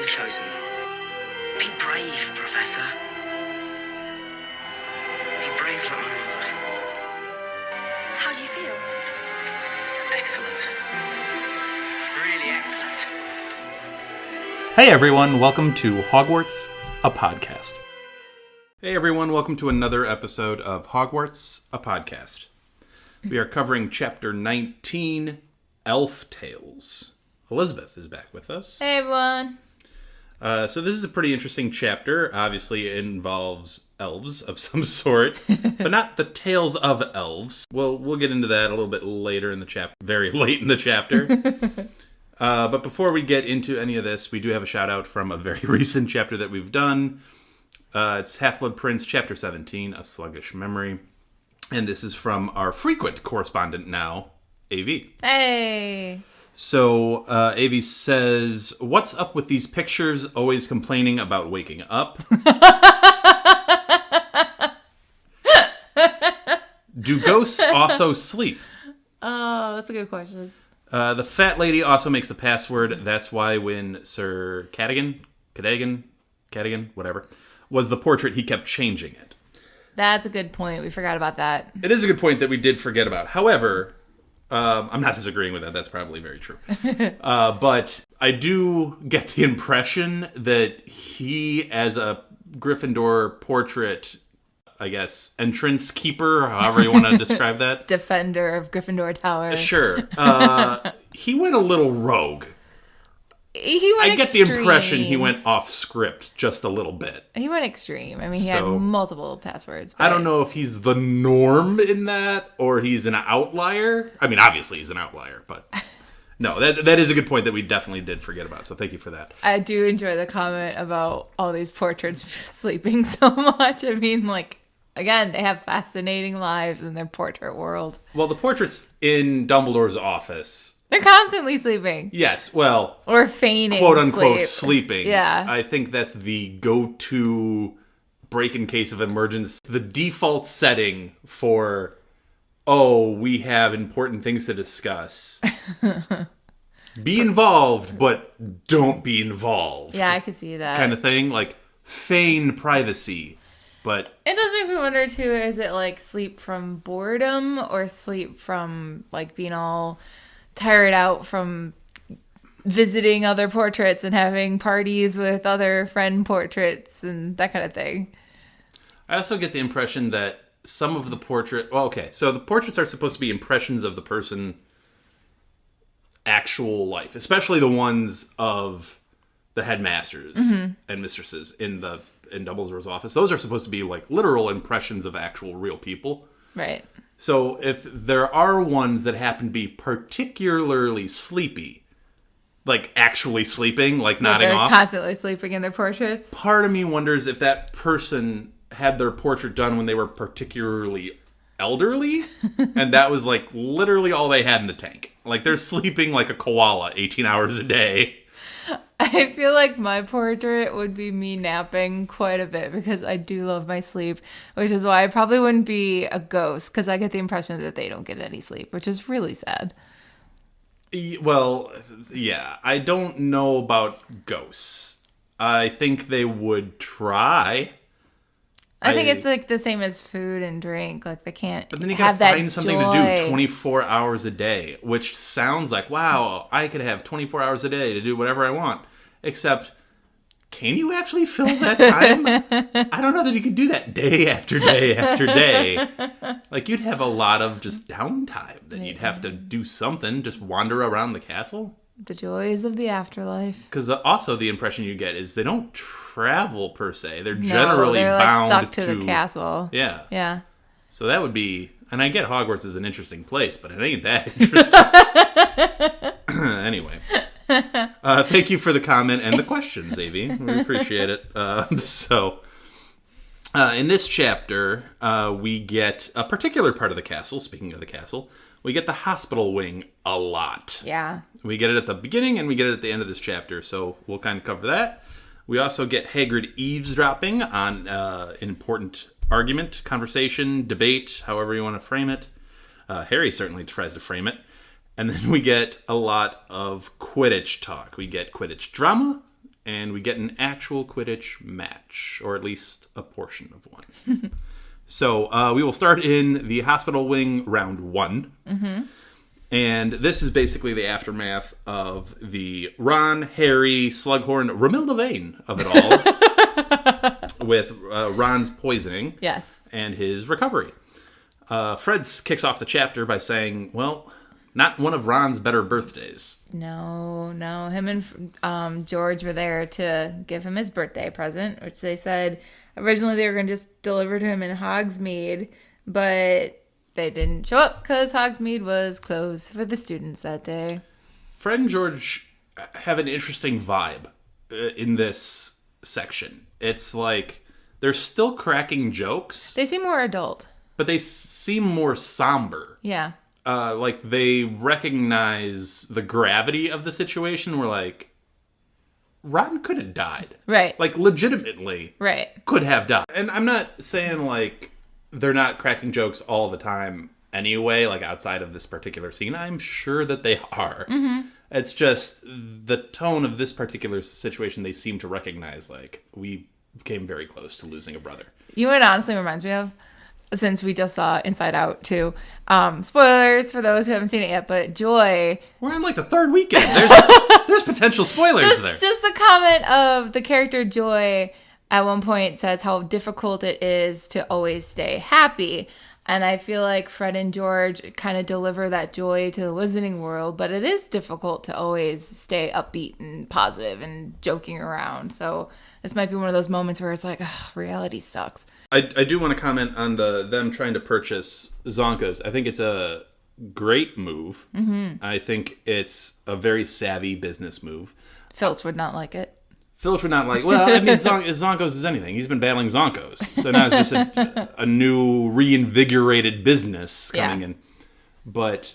the chosen. Be brave, Professor. Be brave like my mother. How do you feel? Excellent. Really excellent. Hey everyone, welcome to Hogwarts, a podcast. Hey everyone, welcome to another episode of Hogwarts, a podcast. We are covering Chapter 19, Elf Tales. Elizabeth is back with us. Hey everyone. So this is a pretty interesting chapter. Obviously it involves elves of some sort, but not the tales of elves. We'll get into that a little bit later in the chapter, very late in the chapter. But before we get into any of this, we do have a shout out from a very recent chapter that we've done. It's Half-Blood Prince, Chapter 17, A Sluggish Memory. And this is from our frequent correspondent now, AV. Hey. So, AV says, what's up with these pictures always complaining about waking up? Do ghosts also sleep? Oh, that's a good question. The fat lady also makes the password. That's why when Sir Cadogan, whatever, was the portrait, he kept changing it. That's a good point. We forgot about that. It is a good point that we did forget about. However, I'm not disagreeing with that. That's probably very true. But I do get the impression that he, as a Gryffindor portrait, I guess, entrance keeper, however you want to describe that. Defender of Gryffindor Tower. Sure. He went a little rogue. He went I get extreme. the impression he went off script just a little bit. He went extreme. I mean, he had multiple passwords. But... I don't know if he's the norm in that or he's an outlier. I mean, obviously he's an outlier, but no, that is a good point that we definitely did forget about. So thank you for that. I do enjoy the comment about all these portraits sleeping so much. I mean, like, again, they have fascinating lives in their portrait world. Well, the portraits in Dumbledore's office... They're constantly sleeping. Yes, well... Or feigning quote-unquote sleeping. Yeah. I think that's the go-to break in case of emergency. The default setting for, we have important things to discuss. Be involved, but don't be involved. Yeah, I could see that. Kind of thing. Like, feign privacy. But it does make me wonder, too, is it, like, sleep from boredom or sleep from, like, being all... tired out from visiting other portraits and having parties with other friend portraits and that kind of thing. I also get the impression that some of the so the portraits are supposed to be impressions of the person's actual life, especially the ones of the headmasters and mistresses in Dumbledore's office. Those are supposed to be like literal impressions of actual real people. Right. So if there are ones that happen to be particularly sleepy, like actually sleeping, like nodding off. Constantly sleeping in their portraits. Part of me wonders if that person had their portrait done when they were particularly elderly, and that was like literally all they had in the tank. Like they're sleeping like a koala 18 hours a day. I feel like my portrait would be me napping quite a bit because I do love my sleep, which is why I probably wouldn't be a ghost because I get the impression that they don't get any sleep, which is really sad. Well, yeah, I don't know about ghosts. I think they would try. I think it's like the same as food and drink. Like they can't. But then you have gotta find that something joy. to do 24 hours a day, which sounds like, wow, I could have 24 hours a day to do whatever I want. Except, can you actually fill that time? I don't know that you can do that day after day after day. Like, you'd have a lot of just downtime. Then you'd have to do something, just wander around the castle. The joys of the afterlife. Because also the impression you get is they don't travel per se. They're generally they're bound like stuck to the castle. Yeah. Yeah. So that would be, and I get Hogwarts is an interesting place, but it ain't that interesting. Anyway. Thank you for the comment and the questions, AV. We appreciate it. In this chapter, we get a particular part of the castle. Speaking of the castle, we get the hospital wing a lot. Yeah. We get it at the beginning and we get it at the end of this chapter, so we'll kind of cover that. We also get Hagrid eavesdropping on an important argument, conversation, debate, however you want to frame it. Harry certainly tries to frame it. And then we get a lot of Quidditch talk. We get Quidditch drama and we get an actual Quidditch match, or at least a portion of one. So we will start in the hospital wing, round 1. Mm-hmm. And this is basically the aftermath of the Ron, Harry, Slughorn, Romilda Vane of it all, with Ron's poisoning and his recovery. Fred kicks off the chapter by saying, well, not one of Ron's better birthdays. No. Him and George were there to give him his birthday present, which they said originally they were going to just deliver to him in Hogsmeade, but they didn't show up because Hogsmeade was closed for the students that day. Fred and George have an interesting vibe in this section. It's like they're still cracking jokes. They seem more adult. But they seem more somber. Yeah. Like they recognize the gravity of the situation. We're like, Ron could have died. Right. Like legitimately. Right. Could have died. And I'm not saying like they're not cracking jokes all the time anyway, like outside of this particular scene. I'm sure that they are. Mm-hmm. It's just the tone of this particular situation they seem to recognize, like, we came very close to losing a brother. You know what it honestly reminds me of? Since we just saw Inside Out, too. Spoilers for those who haven't seen it yet, but Joy... We're on, like, the third weekend. There's potential spoilers there. Just the comment of the character Joy at one point says how difficult it is to always stay happy. And I feel like Fred and George kind of deliver that joy to the Wizarding World, but it is difficult to always stay upbeat and positive and joking around. So this might be one of those moments where it's like, reality sucks. I do want to comment on them trying to purchase Zonkos. I think it's a great move. Mm-hmm. I think it's a very savvy business move. Filch would not like it. Filch would not like, well, I mean, Zonkos is anything. He's been battling Zonkos. So now it's just a new, reinvigorated business coming in. But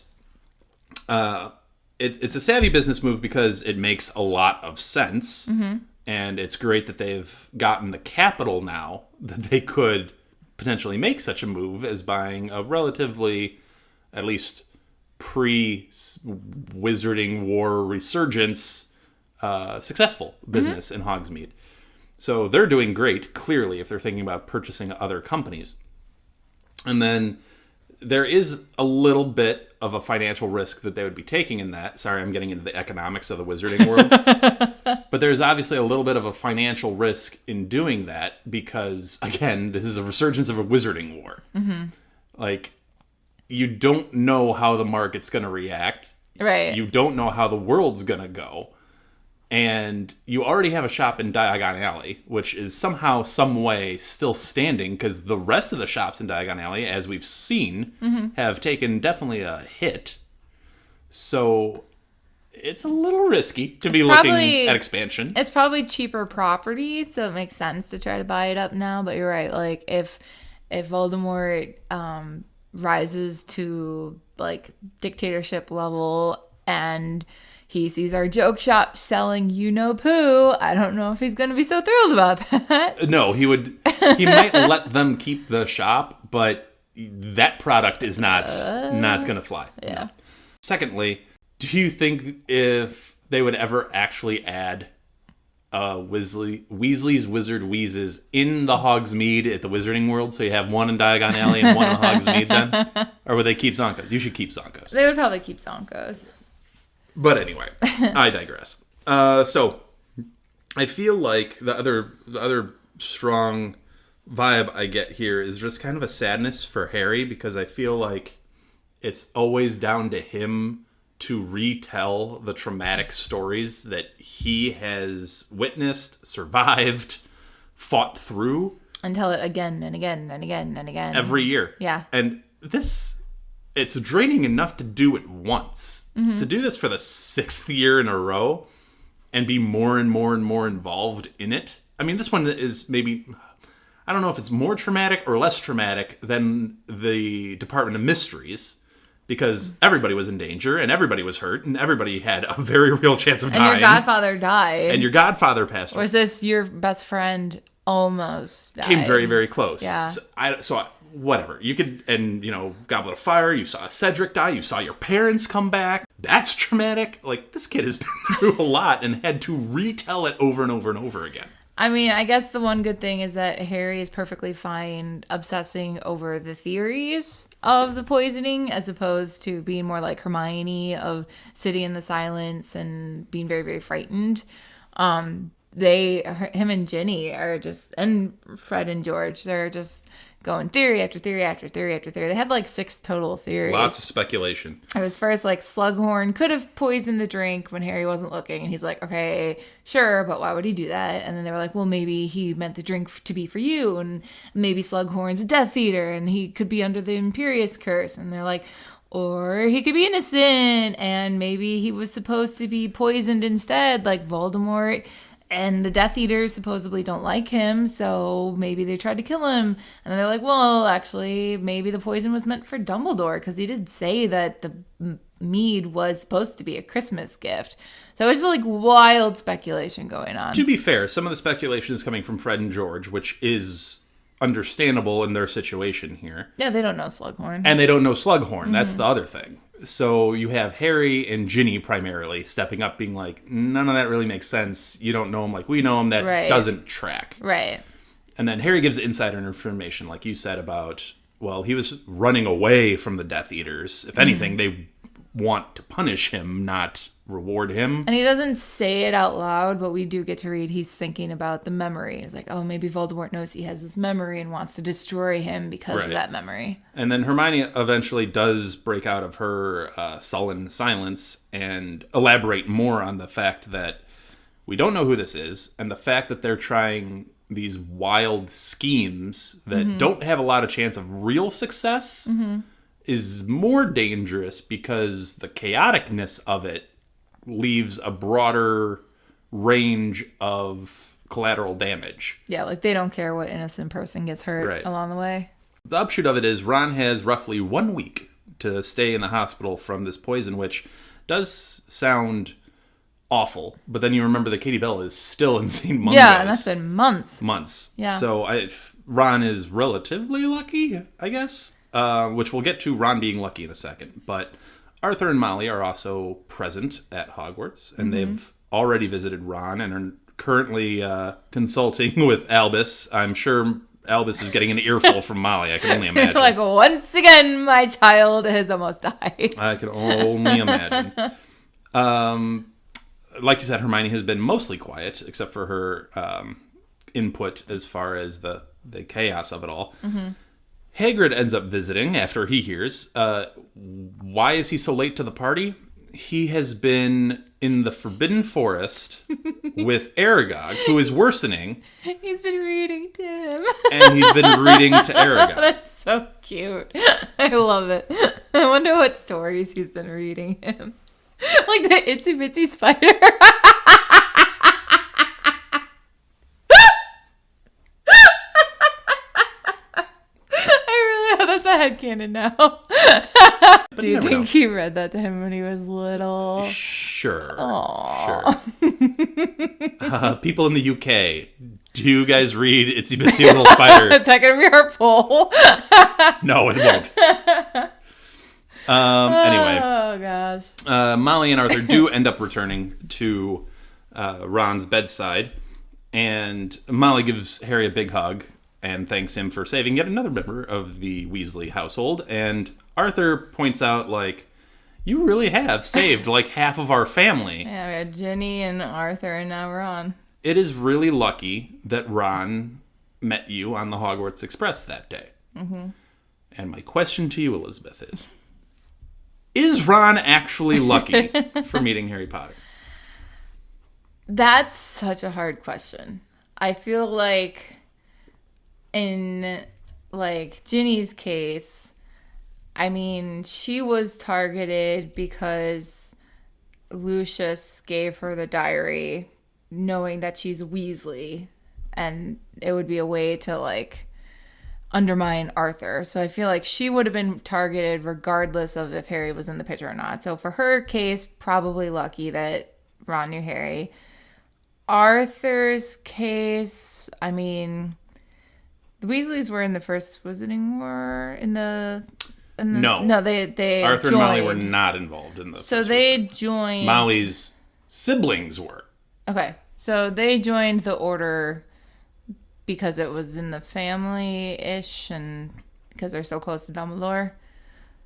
it's a savvy business move because it makes a lot of sense. Mm-hmm. And it's great that they've gotten the capital now that they could potentially make such a move as buying a relatively, at least pre-Wizarding War resurgence, successful business in Hogsmeade. So they're doing great, clearly, if they're thinking about purchasing other companies. And then there is a little bit of a financial risk that they would be taking in that. Sorry, I'm getting into the economics of the Wizarding world. But there's obviously a little bit of a financial risk in doing that because, again, this is a resurgence of a Wizarding war. Mm-hmm. Like, you don't know how the market's going to react. Right. You don't know how the world's going to go. And you already have a shop in Diagon Alley, which is somehow, some way still standing because the rest of the shops in Diagon Alley, as we've seen, have taken definitely a hit. So it's a little risky to be looking at expansion. It's probably cheaper property, so it makes sense to try to buy it up now. But you're right. Like, if Voldemort rises to, like, dictatorship level and he sees our joke shop selling you-know-poo, I don't know if he's going to be so thrilled about that. No, he would. He might let them keep the shop, but that product is not going to fly. Yeah. No. Secondly, do you think if they would ever actually add Weasley's Wizard Wheezes in the Hogsmeade at the Wizarding World, so you have one in Diagon Alley and one in Hogsmeade then? Or would they keep Zonkos? You should keep Zonkos. They would probably keep Zonkos. But anyway, I digress. So I feel like the other strong vibe I get here is just kind of a sadness for Harry because I feel like it's always down to him to retell the traumatic stories that he has witnessed, survived, fought through. And tell it again and again and again and again. Every year. Yeah. And it's draining enough to do it once. Mm-hmm. To do this for the 6th year in a row and be more and more and more involved in it. I mean, this one is maybe, I don't know if it's more traumatic or less traumatic than the Department of Mysteries because everybody was in danger and everybody was hurt and everybody had a very real chance of dying. And your godfather died. And your godfather passed away. Or is this your best friend almost died? Came very, very close. Yeah. So whatever. You could, and, Goblet of Fire, you saw Cedric die, you saw your parents come back. that's traumatic. Like, this kid has been through a lot and had to retell it over and over and over again. I mean, I guess the one good thing is that Harry is perfectly fine obsessing over the theories of the poisoning as opposed to being more like Hermione of sitting in the silence and being very, very frightened. Him and Ginny are just, and Fred and George, they're just going theory after theory after theory after theory. They had like 6 total theories. Lots of speculation. It was first like Slughorn could have poisoned the drink when Harry wasn't looking. And he's like, okay, sure, but why would he do that? And then they were like, well, maybe he meant the drink to be for you. And maybe Slughorn's a Death Eater and he could be under the Imperious Curse. And they're like, or he could be innocent and maybe he was supposed to be poisoned instead, like Voldemort. And the Death Eaters supposedly don't like him, so maybe they tried to kill him. And they're like, well, actually, maybe the poison was meant for Dumbledore, because he did say that the mead was supposed to be a Christmas gift. So it's just like wild speculation going on. To be fair, some of the speculation is coming from Fred and George, which is understandable in their situation here. Yeah, they don't know Slughorn. And they don't know Slughorn. That's the other thing. So you have Harry and Ginny primarily stepping up, being like, none of that really makes sense. You don't know him like we know him. That doesn't track. Right. And then Harry gives insider information, like you said, about, well, he was running away from the Death Eaters. If anything, they want to punish him, not reward him. And he doesn't say it out loud, but we do get to read he's thinking about the memory. It's like, oh, maybe Voldemort knows he has this memory and wants to destroy him because of that memory. And then Hermione eventually does break out of her sullen silence and elaborate more on the fact that we don't know who this is, and the fact that they're trying these wild schemes that don't have a lot of chance of real success is more dangerous because the chaoticness of it leaves a broader range of collateral damage. Yeah, like they don't care what innocent person gets hurt along the way. The upshot of it is Ron has roughly 1 week to stay in the hospital from this poison, which does sound awful. But then you remember that Katie Bell is still in St. Mungo's. Yeah, and that's been months. Yeah. So Ron is relatively lucky, I guess, which we'll get to Ron being lucky in a second. But Arthur and Molly are also present at Hogwarts, and they've already visited Ron and are currently consulting with Albus. I'm sure Albus is getting an earful from Molly. I can only imagine. Like, once again, my child has almost died. I can only imagine. Like you said, Hermione has been mostly quiet, except for her input as far as the chaos of it all. Hagrid ends up visiting after he hears. Why is he so late to the party? He has been in the Forbidden Forest with Aragog, who is worsening. He's been reading to him. And he's been reading to Aragog. That's so cute. I love it. I wonder what stories he's been reading him. Like the Itsy Bitsy Spider. That's my headcanon now. Do you think he read that to him when he was little? Sure. Aww. Sure. People in the UK, do you guys read Itsy Bitsy Little Spider? Is that going to be our poll? No, it won't. Anyway. Oh, gosh. Molly and Arthur do end up returning to Ron's bedside, and Molly gives Harry a big hug and thanks him for saving yet another member of the Weasley household. And Arthur points out, like, you really have saved, like, half of our family. Yeah, we had Ginny and Arthur, and now Ron. It is really lucky that Ron met you on the Hogwarts Express that day. And my question to you, Elizabeth, is Ron actually lucky for meeting Harry Potter? That's such a hard question. I feel like in, like, Ginny's case, I mean, she was targeted because Lucius gave her the diary knowing that she's Weasley, and it would be a way to, like, undermine Arthur. So I feel like she would have been targeted regardless of if Harry was in the picture or not. So for her case, probably lucky that Ron knew Harry. Arthur's case, I mean, the Weasleys were in the First Wizarding War in the No, they Arthur joined. and Molly were not involved in the. So they joined. Molly's siblings were. Okay, so they joined the order because it was in the family-ish, and because they're so close to Dumbledore.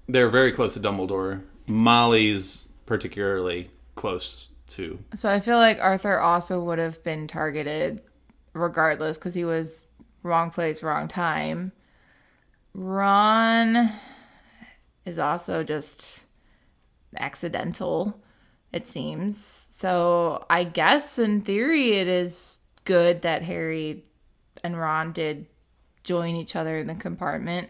They're very close to Dumbledore. Molly's particularly close to. So I feel like Arthur also would have been targeted regardless because he was wrong place, wrong time. Ron is also just accidental, it seems. So I guess in theory it is good that Harry and Ron did join each other in the compartment.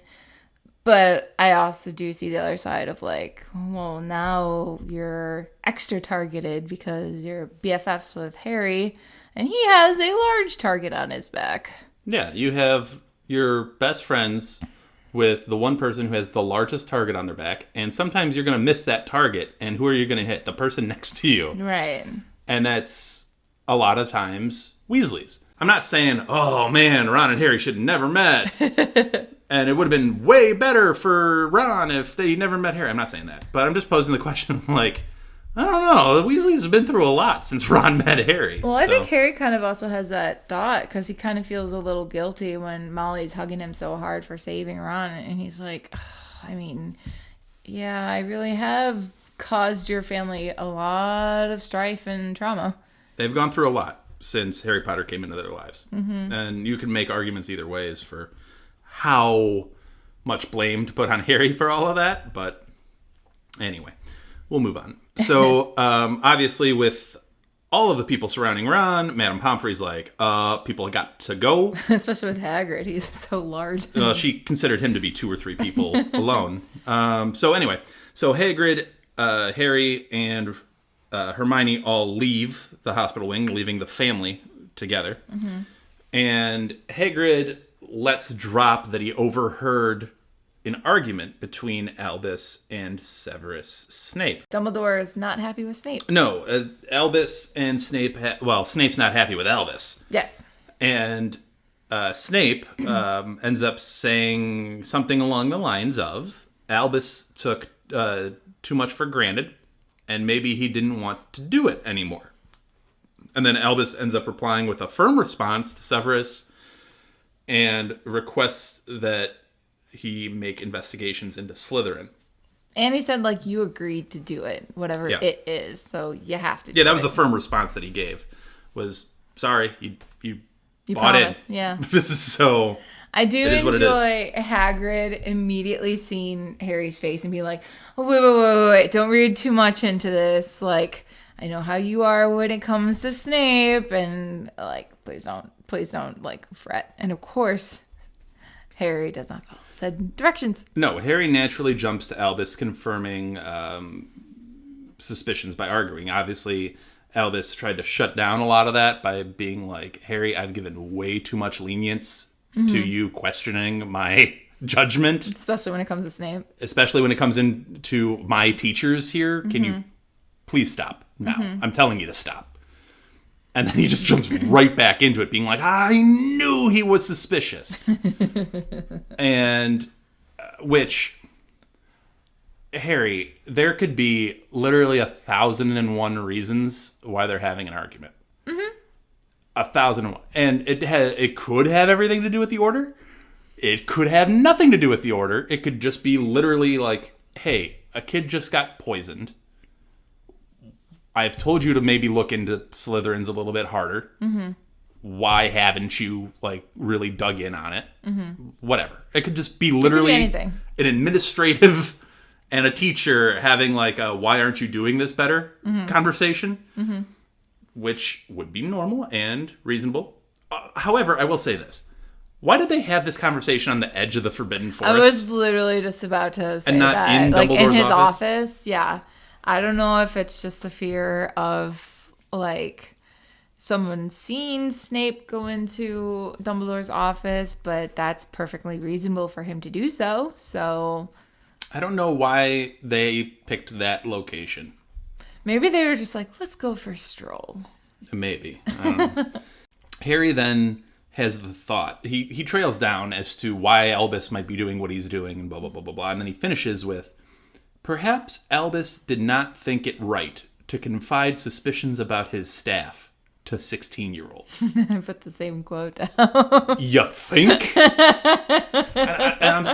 But I also do see the other side of like, well, now you're extra targeted because you're BFFs with Harry and he has a large target on his back. Yeah, you have your best friends with the one person who has the largest target on their back, and sometimes you're going to miss that target, and who are you going to hit? The person next to you. Right. And that's a lot of times Weasleys. I'm not saying, oh man, Ron and Harry should have never met. And it would have been way better for Ron if they never met Harry. I'm not saying that. But I'm just posing the question, like, I don't know. The Weasleys have been through a lot since Ron met Harry. Well, I think Harry kind of also has that thought because he kind of feels a little guilty when Molly's hugging him so hard for saving Ron. And he's like, I mean, yeah, I really have caused your family a lot of strife and trauma. They've gone through a lot since Harry Potter came into their lives. Mm-hmm. And you can make arguments either ways for how much blame to put on Harry for all of that. But anyway, we'll move on. So, obviously, with all of the people surrounding Ron, Madame Pomfrey's like, people got to go. Especially with Hagrid. He's so large. She considered him to be 2 or 3 people alone. So anyway, Hagrid, Harry, and Hermione all leave the hospital wing, leaving the family together. Mm-hmm. And Hagrid lets drop that he overheard an argument between Albus and Severus Snape. Dumbledore is not happy with Snape. No, Albus and Snape... Snape's not happy with Albus. Yes. And Snape ends up saying something along the lines of, Albus took too much for granted, and maybe he didn't want to do it anymore. And then Albus ends up replying with a firm response to Severus and requests that he make investigations into Slytherin. And he said, like, you agreed to do it, whatever it is, so you have to do it. Yeah, that was the firm response that he gave, was, sorry, you bought promised, it. Yeah. This is so... I do enjoy Hagrid immediately seeing Harry's face and be like, oh, wait, don't read too much into this. Like, I know how you are when it comes to Snape, and, like, please don't, like, fret. And, of course, Harry does not follow said directions. No, Harry naturally jumps to Albus, confirming suspicions by arguing. Obviously, Albus tried to shut down a lot of that by being like, Harry, I've given way too much lenience to you questioning my judgment. Especially when it comes to Snape. Especially when it comes into my teachers here. Can you please stop now? I'm telling you to stop. And then he just jumps right back into it, being like, I knew he was suspicious. And, which, Harry, there could be literally 1,001 reasons why they're having an argument. 1,001. And it could have everything to do with the Order. It could have nothing to do with the Order. It could just be literally like, hey, a kid just got poisoned. I've told you to maybe look into Slytherins a little bit harder. Mm-hmm. Why haven't you, like, really dug in on it? Mm-hmm. Whatever. It could just be literally anything. An administrative and a teacher having, like, a why aren't you doing this better conversation, which would be normal and reasonable. However, I will say this. Why did they have this conversation on the edge of the Forbidden Forest? I was literally just about to say and not that. in like, Dumbledore's in his office? Yeah. I don't know if it's just the fear of, like, someone seeing Snape go into Dumbledore's office, but that's perfectly reasonable for him to do so. So I don't know why they picked that location. Maybe they were just like, let's go for a stroll. Maybe. I don't know. Harry then has the thought. He trails down as to why Albus might be doing what he's doing and blah, blah, blah, blah, blah. And then he finishes with, perhaps Albus did not think it right to confide suspicions about his staff to 16-year-olds. I put the same quote down. You think?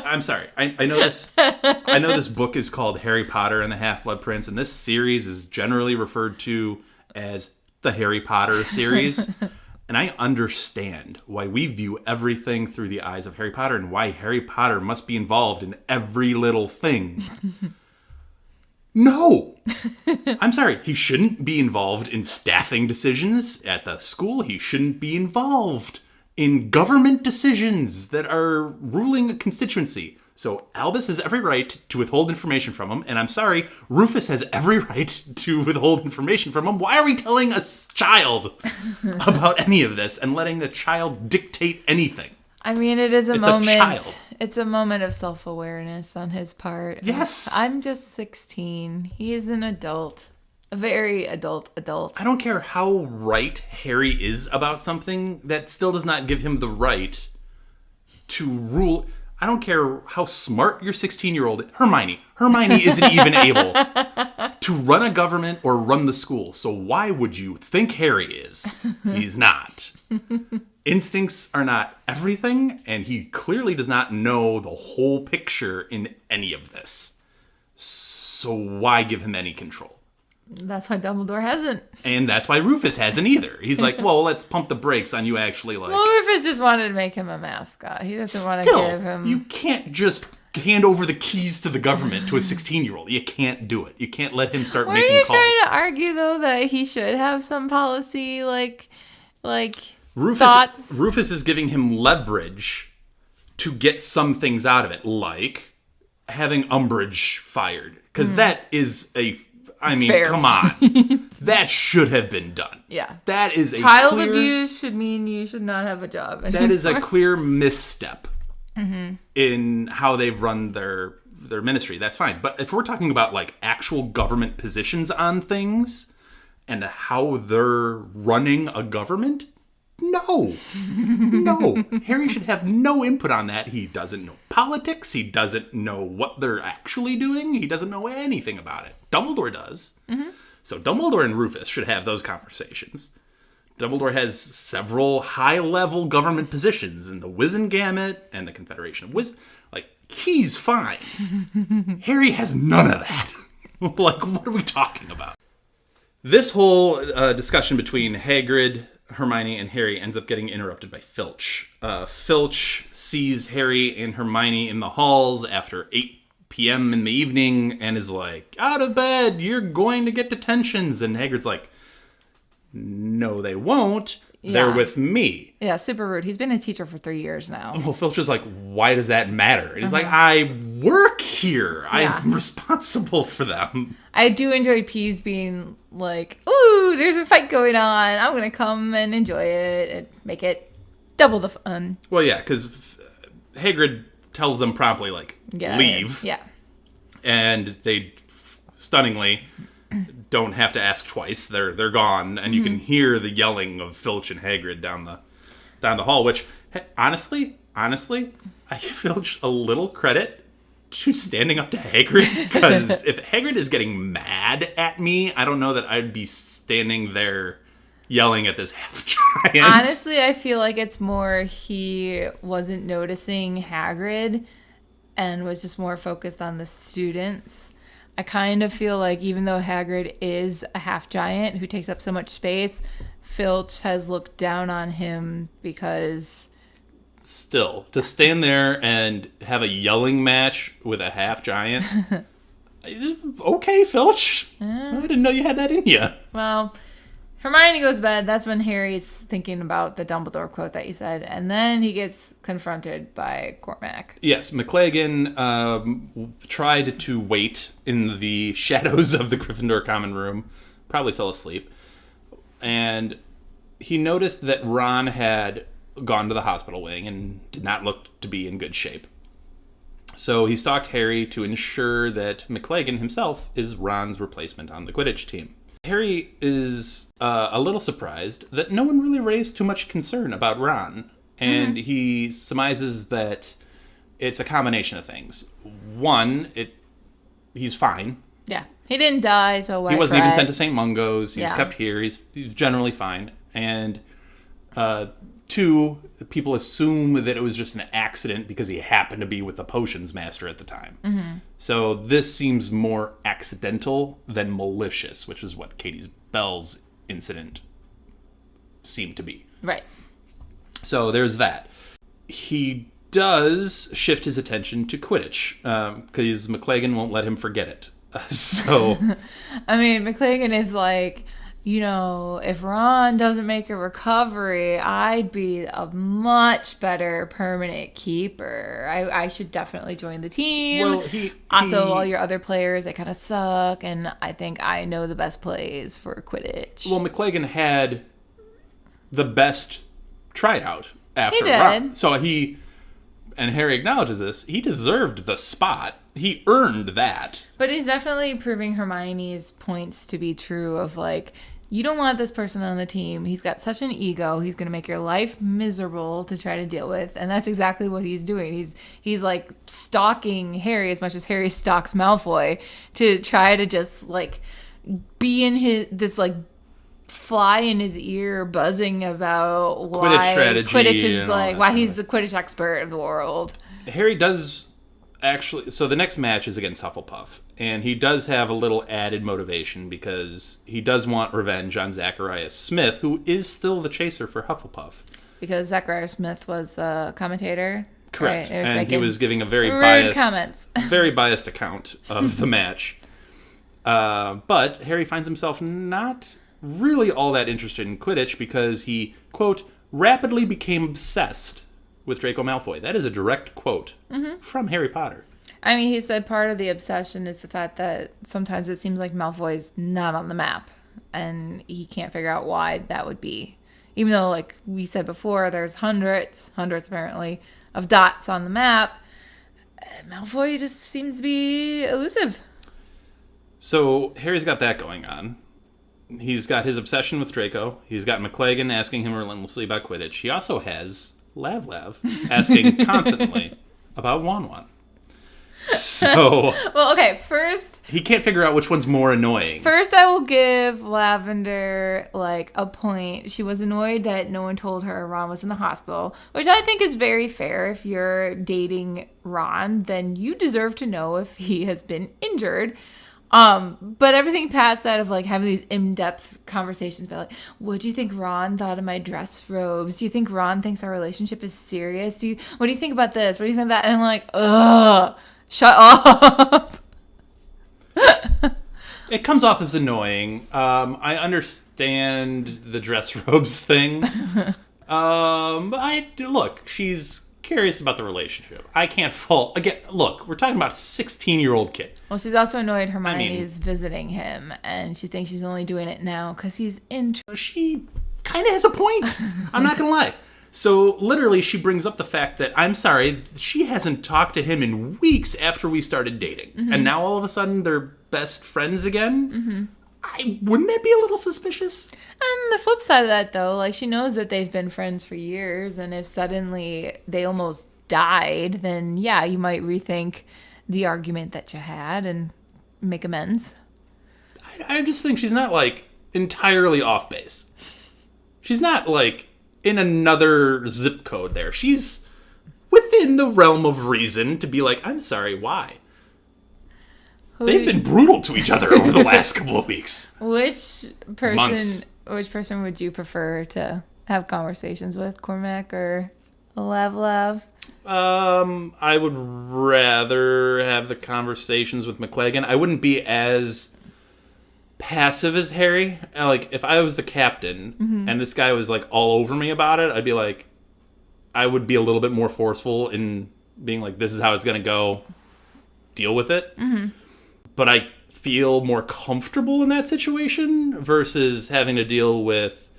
I'm sorry. I know this. I know this book is called Harry Potter and the Half-Blood Prince, and this series is generally referred to as the Harry Potter series. And I understand why we view everything through the eyes of Harry Potter and why Harry Potter must be involved in every little thing. No! I'm sorry. He shouldn't be involved in staffing decisions at the school. He shouldn't be involved in government decisions that are ruling a constituency. So Albus has every right to withhold information from him, and I'm sorry, Rufus has every right to withhold information from him. Why are we telling a child about any of this and letting the child dictate anything? I mean, it is a It's moment. a child. It's a moment of self-awareness on his part. Yes. I'm just 16. He is an adult. A very adult. I don't care how right Harry is about something, that still does not give him the right to rule. I don't care how smart your 16-year-old Hermione isn't even able to run a government or run the school. So why would you think Harry is? He's not. Instincts are not everything, and he clearly does not know the whole picture in any of this. So why give him any control? That's why Dumbledore hasn't. And that's why Rufus hasn't either. He's like, well, let's pump the brakes on you actually like... Well, Rufus just wanted to make him a mascot. He doesn't want to Still, give him... you can't just hand over the keys to the government to a 16-year-old. You can't do it. You can't let him start Were making you calls. trying to argue, though, that he should have some policy, like Rufus thoughts? is giving him leverage to get some things out of it, like having Umbridge fired. Because that is a... I mean, Fair. come on. That should have been done. Yeah. That is a Child clear... abuse should mean you should not have a job anymore. That is a clear misstep in how they've run their ministry. That's fine. But if we're talking about like actual government positions on things and how they're running a government, no. Harry should have no input on that. He doesn't know politics. He doesn't know what they're actually doing. He doesn't know anything about it. Dumbledore does. So Dumbledore and Rufus should have those conversations. Dumbledore has several high-level government positions in the Wizengamot and the Confederation of Like, he's fine. Harry has none of that. Like, what are we talking about? This whole discussion between Hagrid, Hermione, and Harry ends up getting interrupted by Filch. Filch sees Harry and Hermione in the halls after 8 p.m. in the evening and is like, out of bed, you're going to get detentions. And Hagrid's like, no, they won't. They're Yeah. with me. Yeah, super rude. He's been a teacher for 3 years now. Well, Filch is like, why does that matter? And he's like, I work here. Yeah. I'm responsible for them. I do enjoy Peeves being like, ooh, there's a fight going on. I'm going to come and enjoy it and make it double the fun. Well, yeah, because Hagrid tells them promptly, like, Get out of leave. here. Yeah. And they stunningly don't have to ask twice. They're gone, and you can hear the yelling of Filch and Hagrid down the hall. Which, honestly, I give Filch a little credit to standing up to Hagrid, because if Hagrid is getting mad at me, I don't know that I'd be standing there yelling at this half giant. Honestly, I feel like it's more he wasn't noticing Hagrid and was just more focused on the students. I kind of feel like even though Hagrid is a half giant who takes up so much space, Filch has looked down on him because... Still, to stand there and have a yelling match with a half giant. Okay, Filch. I didn't know you had that in you. Well, Hermione goes to bed. That's when Harry's thinking about the Dumbledore quote that you said. And then he gets confronted by Cormac. Yes, McLagan tried to wait in the shadows of the Gryffindor common room. Probably fell asleep. And he noticed that Ron had gone to the hospital wing and did not look to be in good shape. So he stalked Harry to ensure that McLagan himself is Ron's replacement on the Quidditch team. Harry is a little surprised that no one really raised too much concern about Ron, and he surmises that it's a combination of things. One, he's fine. Yeah. He didn't die, so why He wasn't even fret? sent to St. Mungo's. He was Yeah. kept here. He's generally fine. And two, people assume that it was just an accident because he happened to be with the potions master at the time. So this seems more accidental than malicious, which is what Katie's Bell's incident seemed to be. Right. So there's that. He does shift his attention to Quidditch because McLagan won't let him forget it. So I mean, McLagan is like, if Ron doesn't make a recovery, I'd be a much better permanent keeper. I should definitely join the team. well, Also, all your other players, they kind of suck, and I think I know the best plays for Quidditch. Well, McLagan had the best tryout after He did. Ron. So and Harry acknowledges this, he deserved the spot. He earned that. But he's definitely proving Hermione's points to be true of like, you don't want this person on the team. He's got such an ego. He's going to make your life miserable to try to deal with. And that's exactly what he's doing. He's like stalking Harry as much as Harry stalks Malfoy to try to just like be in this like fly in his ear buzzing about why Quidditch strategy Quidditch is and all like that why kind he's of the Quidditch expert of the world. Harry does actually, so the next match is against Hufflepuff, and he does have a little added motivation because he does want revenge on Zacharias Smith, who is still the chaser for Hufflepuff. Because Zachariah Smith was the commentator. Correct. Right? And he was giving a very rude comments. very biased account of the match. But Harry finds himself not really all that interested in Quidditch because he, quote, rapidly became obsessed with Draco Malfoy. That is a direct quote from Harry Potter. I mean, he said part of the obsession is the fact that sometimes it seems like Malfoy's not on the map, and he can't figure out why that would be. Even though, like we said before, there's hundreds apparently, of dots on the map, Malfoy just seems to be elusive. So Harry's got that going on. He's got his obsession with Draco. He's got McLagan asking him relentlessly about Quidditch. He also has Lav asking constantly about Wan. So Well, okay, first he can't figure out which one's more annoying. I will give Lavender, like, a point. She was annoyed that no one told her Ron was in the hospital, which I think is very fair. If you're dating Ron, then you deserve to know if he has been injured. But everything past that of, like, having these in-depth conversations about, like, what do you think Ron thought of my dress robes? Do you think Ron thinks our relationship is serious? What do you think about this? What do you think about that? And I'm like, ugh, shut up. It comes off as annoying. I understand the dress robes thing. Look, she's curious about the relationship. I can't fault. Again, look, we're talking about a 16-year-old kid. Well, she's also annoyed Hermione's visiting him, and she thinks she's only doing it now because he's She kind of has a point. I'm not going to lie. So, literally, she brings up the fact that, I'm sorry, she hasn't talked to him in weeks after we started dating. And now, all of a sudden, they're best friends again? Wouldn't that be a little suspicious? And the flip side of that, though, like, she knows that they've been friends for years, and if suddenly they almost died, then, yeah, you might rethink the argument that you had and make amends. I just think she's not, like, entirely off base. She's not, like, in another zip code there. She's within the realm of reason to be like, I'm sorry, why? They've been brutal to each other over the last couple of weeks. Which Months. person would you prefer to have conversations with, Cormac or Lav? I would rather have the conversations with McLagan. I wouldn't be as passive as Harry. Like, if I was the captain and this guy was, like, all over me about it, I'd be like, I would be a little bit more forceful in being like, this is how it's going to go. Deal with it. But I feel more comfortable in that situation versus having to deal with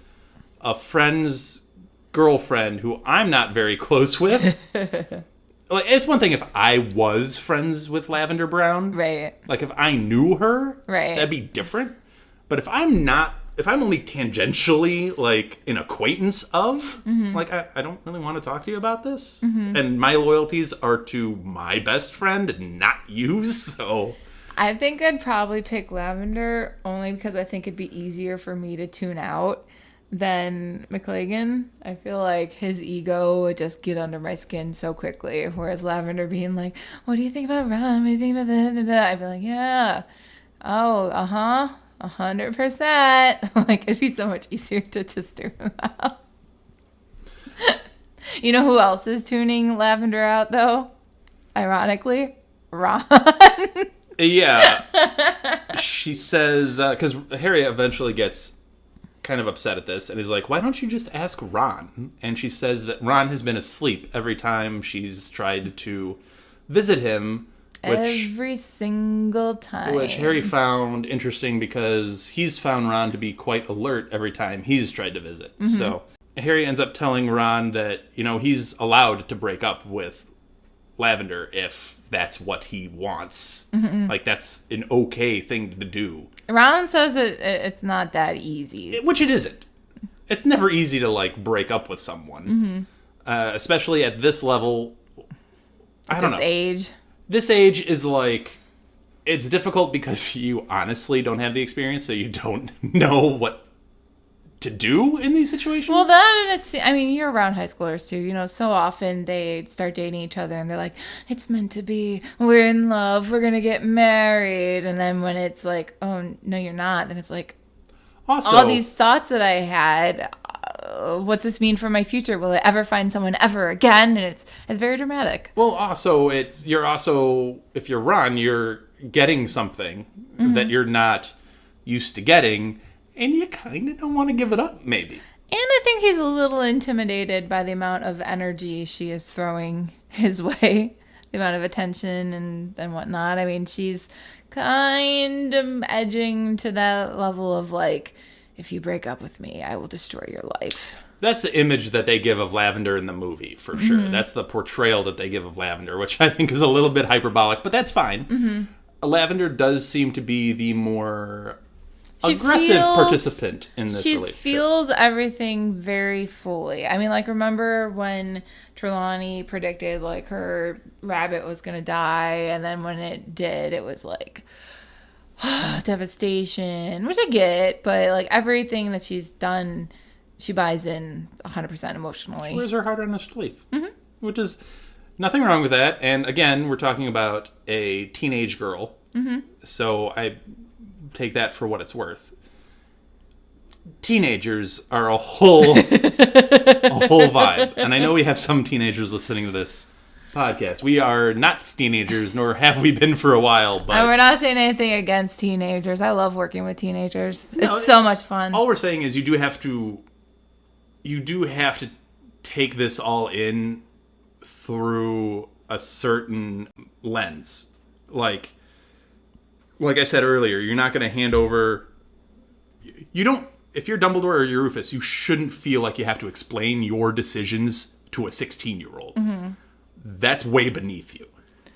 a friend's girlfriend who I'm not very close with. Like, it's one thing if I was friends with Lavender Brown. Right. Like, if I knew her, Right. that'd be different. But if I'm not if I'm only tangentially, like, an acquaintance of, like, I don't really want to talk to you about this. And my loyalties are to my best friend and not you, so... I think I'd probably pick Lavender only because I think it'd be easier for me to tune out than McLagan. I feel like his ego would just get under my skin so quickly, whereas Lavender being like, what do you think about Ron? What do you think about that? I'd be like, yeah. Oh, 100%. Like, it'd be so much easier to just do him out. You know who else is tuning Lavender out, though? Ironically, Ron. Yeah. She says, because Harry eventually gets kind of upset at this and is like, why don't you just ask Ron? And she says that Ron has been asleep every time she's tried to visit him. Every single time. Which Harry found interesting because he's found Ron to be quite alert every time he's tried to visit. So Harry ends up telling Ron that, you know, he's allowed to break up with Lavender if that's what he wants. Like, that's an okay thing to do. Ron says it's not that easy. Which it isn't. It's never easy to, like, break up with someone. Especially at this level. I don't know. This age. This age is, like, it's difficult because you honestly don't have the experience, so you don't know what to do in these situations. Well, that and it's, I mean, you're around high schoolers too. You know, so often they start dating each other and they're like, it's meant to be. We're in love. We're going to get married. And then when it's like, oh, no, you're not. Then it's like, also, all these thoughts that I had, what's this mean for my future? Will I ever find someone ever again? And it's very dramatic. Well, also, if you're Ron, you're getting something that you're not used to getting, and you kind of don't want to give it up, maybe. And I think he's a little intimidated by the amount of energy she is throwing his way, the amount of attention and whatnot. I mean, she's kind of edging to that level of, like, if you break up with me, I will destroy your life. That's the image that they give of Lavender in the movie, for sure. That's the portrayal that they give of Lavender, which I think is a little bit hyperbolic, but that's fine. Lavender does seem to be the more aggressive participant in this relationship. She feels everything very fully. I mean, like, remember when Trelawney predicted, like, her rabbit was going to die, and then when it did, it was like, devastation, which I get, but, like, everything that she's done, she buys in 100% emotionally. She wears her heart on her sleeve, which is nothing wrong with that. And again, we're talking about a teenage girl, so I take that for what it's worth. Teenagers are a whole vibe, and I know we have some teenagers listening to this podcast. We are not teenagers, nor have we been for a while. But and we're not saying anything against teenagers. I love working with teenagers. It's so much fun. All we're saying is you do have to take this all in through a certain lens. Like I said earlier, you're not going to hand over... If you're Dumbledore or you're Rufus, you shouldn't feel like you have to explain your decisions to a 16-year-old. That's way beneath you.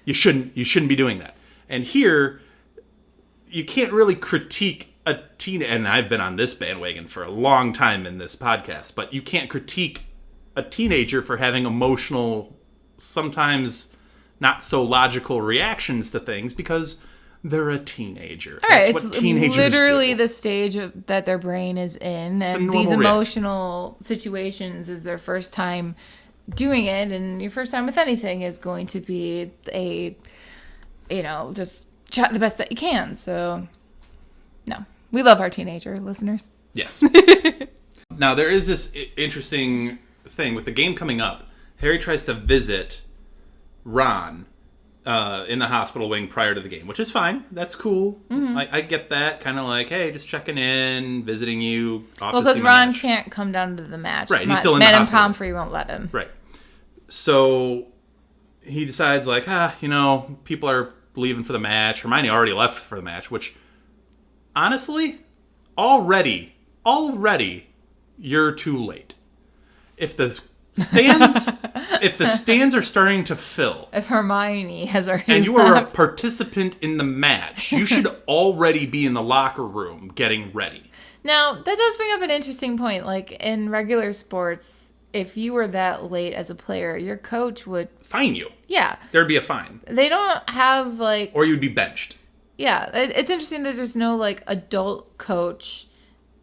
You shouldn't be doing that. And here, you can't really critique a teen... And I've been on this bandwagon for a long time in this podcast, but you can't critique a teenager for having emotional, sometimes not so logical reactions to things because they're a teenager. All right, That's it's what teenagers literally do. the stage that their brain is in, and these emotional situations is their first time doing it, and your first time with anything is going to be just chat the best that you can. So, no, we love our teenager listeners. Yes. Now, there is this interesting thing with the game coming up. Harry tries to visit Ron in the hospital wing prior to the game, which is fine. That's cool. I get that. Kind of like, hey, just checking in, visiting you. Well, because Ron can't come down to the match. Right, he's still in the Madame hospital. Pomfrey won't let him. Right. So he decides, like, people are leaving for the match. Hermione already left for the match, which, honestly, already, you're too late. If the if the stands are starting to fill, If Hermione has already and you are a left. participant in the match, you should already be in the locker room getting ready. Now, that does bring up an interesting point. Like, in regular sports, if you were that late as a player, your coach would... Fine you. Yeah. There'd be a fine. They don't have, like... Or you'd be benched. Yeah. It's interesting that there's no, like, adult coach.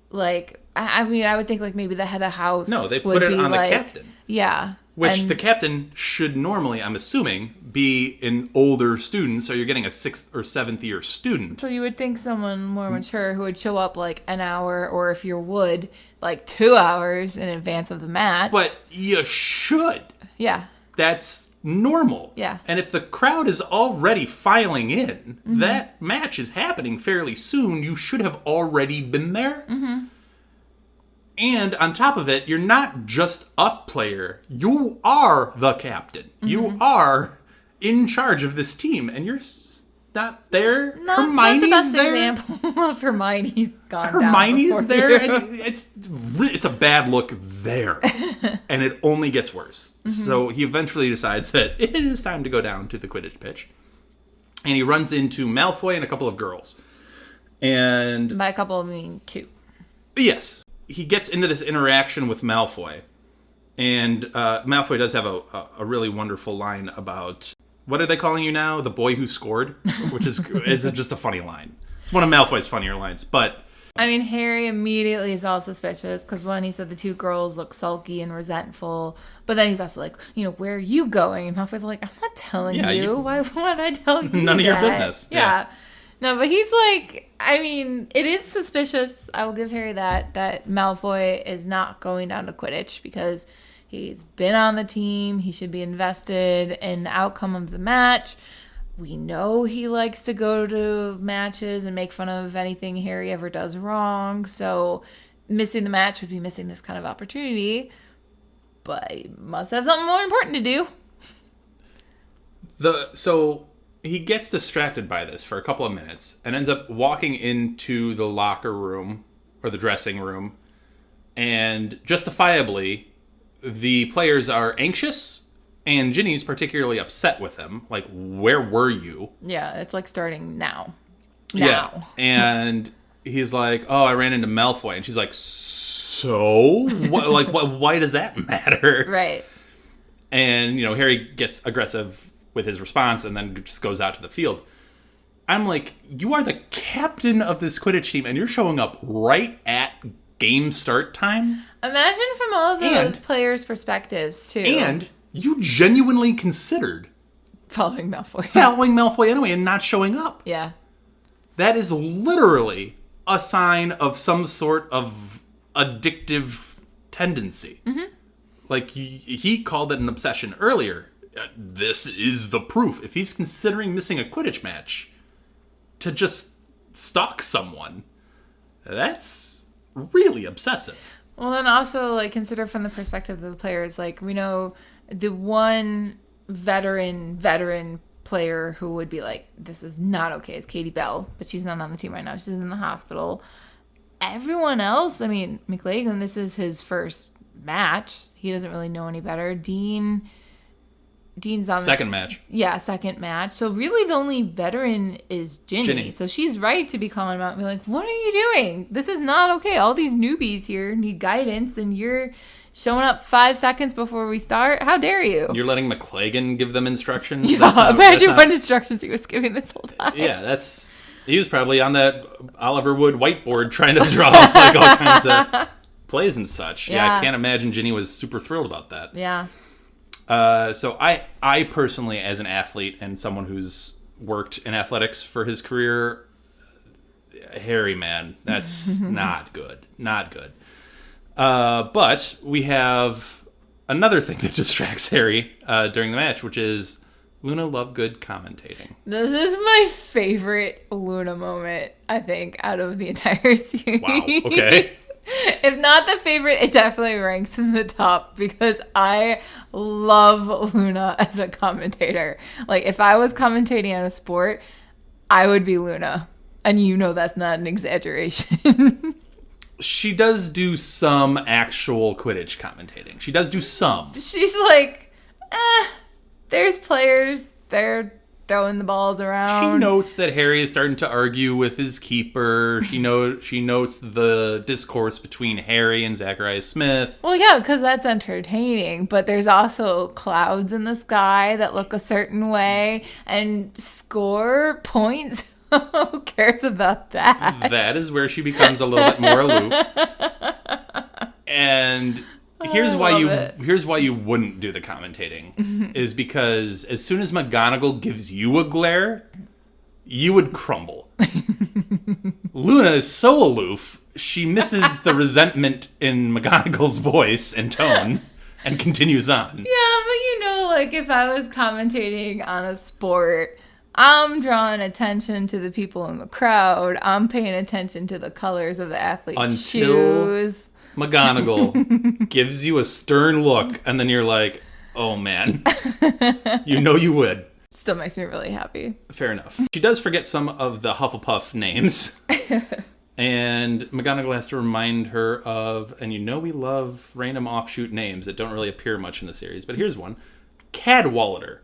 Like, I mean, I would think, like, maybe the head of house No, they would put it be on the like, captain. Yeah. Which And- the captain should normally, I'm assuming, be an older student, so you're getting a 6th or 7th year student. So you would think someone more mature who would show up, like, an hour, or if you would, like, 2 hours in advance of the match. But you should. Yeah. That's normal. Yeah. And if the crowd is already filing in, that match is happening fairly soon. You should have already been there. Mm-hmm. And on top of it, you're not just a player. You are the captain. Mm-hmm. You are in charge of this team, and you're not there. Not the best there. example of Hermione's gone Hermione's down there, you. and it's a bad look there, and it only gets worse. Mm-hmm. So he eventually decides that it is time to go down to the Quidditch pitch, and he runs into Malfoy and a couple of girls. And By a couple, I mean 2. yes, he gets into this interaction with Malfoy, and Malfoy does have a really wonderful line about, what are they calling you now? The boy who scored? Which is just a funny line. It's one of Malfoy's funnier lines, but... I mean, Harry immediately is all suspicious, because one, he said the 2 girls look sulky and resentful, but then he's also like, where are you going? And Malfoy's like, I'm not telling you. Why would I tell you None of your that? business. Yeah. No, but he's like, I mean, it is suspicious. I will give Harry that Malfoy is not going down to Quidditch because he's been on the team. He should be invested in the outcome of the match. We know he likes to go to matches and make fun of anything Harry ever does wrong. So missing the match would be missing this kind of opportunity. But he must have something more important to do. So he gets distracted by this for a couple of minutes and ends up walking into the locker room or the dressing room, and justifiably the players are anxious and Ginny's particularly upset with him. Like, where were you? Yeah, it's like starting now. Yeah. And he's like, oh, I ran into Malfoy. And she's like, so? Why does that matter? Right. And, Harry gets aggressive with his response and then just goes out to the field. I'm like, you are the captain of this Quidditch team and you're showing up right at game start time? Imagine from all the players' perspectives, too. And you genuinely considered following Malfoy anyway and not showing up. Yeah. That is literally a sign of some sort of addictive tendency. Mm-hmm. Like, he called it an obsession earlier. This is the proof. If he's considering missing a Quidditch match to just stalk someone, that's really obsessive. Well, then also, like, consider from the perspective of the players. Like, we know the one veteran player who would be like, this is not okay, is Katie Bell, but she's not on the team right now. She's in the hospital. Everyone else, I mean, McLagan, this is his first match. He doesn't really know any better. Dean's on second match. Yeah, second match. So really the only veteran is Ginny. So she's right to be calling him out and be like, what are you doing? This is not okay. All these newbies here need guidance and you're showing up 5 seconds before we start. How dare you? You're letting McLagan give them instructions? Yeah, imagine what instructions he was giving this whole time. Yeah, he was probably on that Oliver Wood whiteboard trying to draw up like all kinds of plays and such. Yeah, I can't imagine Ginny was super thrilled about that. Yeah. So I personally, as an athlete and someone who's worked in athletics for his career, Harry, man, that's not good. Not good. But we have another thing that distracts Harry during the match, which is Luna Lovegood commentating. This is my favorite Luna moment, I think, out of the entire series. Wow, okay. If not the favorite, it definitely ranks in the top because I love Luna as a commentator. Like, if I was commentating on a sport, I would be Luna. And that's not an exaggeration. She does do some actual Quidditch commentating. She does do some. She's like, there's players. They're throwing the balls around. She notes that Harry is starting to argue with his keeper. She notes the discourse between Harry and Zacharias Smith. Well, yeah, because that's entertaining. But there's also clouds in the sky that look a certain way and score points. Who cares about that? That is where she becomes a little bit more aloof. And here's why you wouldn't do the commentating is because as soon as McGonagall gives you a glare, you would crumble. Luna is so aloof, she misses the resentment in McGonagall's voice and tone and continues on. Yeah, but like if I was commentating on a sport, I'm drawing attention to the people in the crowd. I'm paying attention to the colors of the athlete's shoes. McGonagall gives you a stern look, and then you're like, oh man. You would. Still makes me really happy. Fair enough. She does forget some of the Hufflepuff names. And McGonagall has to remind her of, and we love random offshoot names that don't really appear much in the series, but here's one. Cadwallader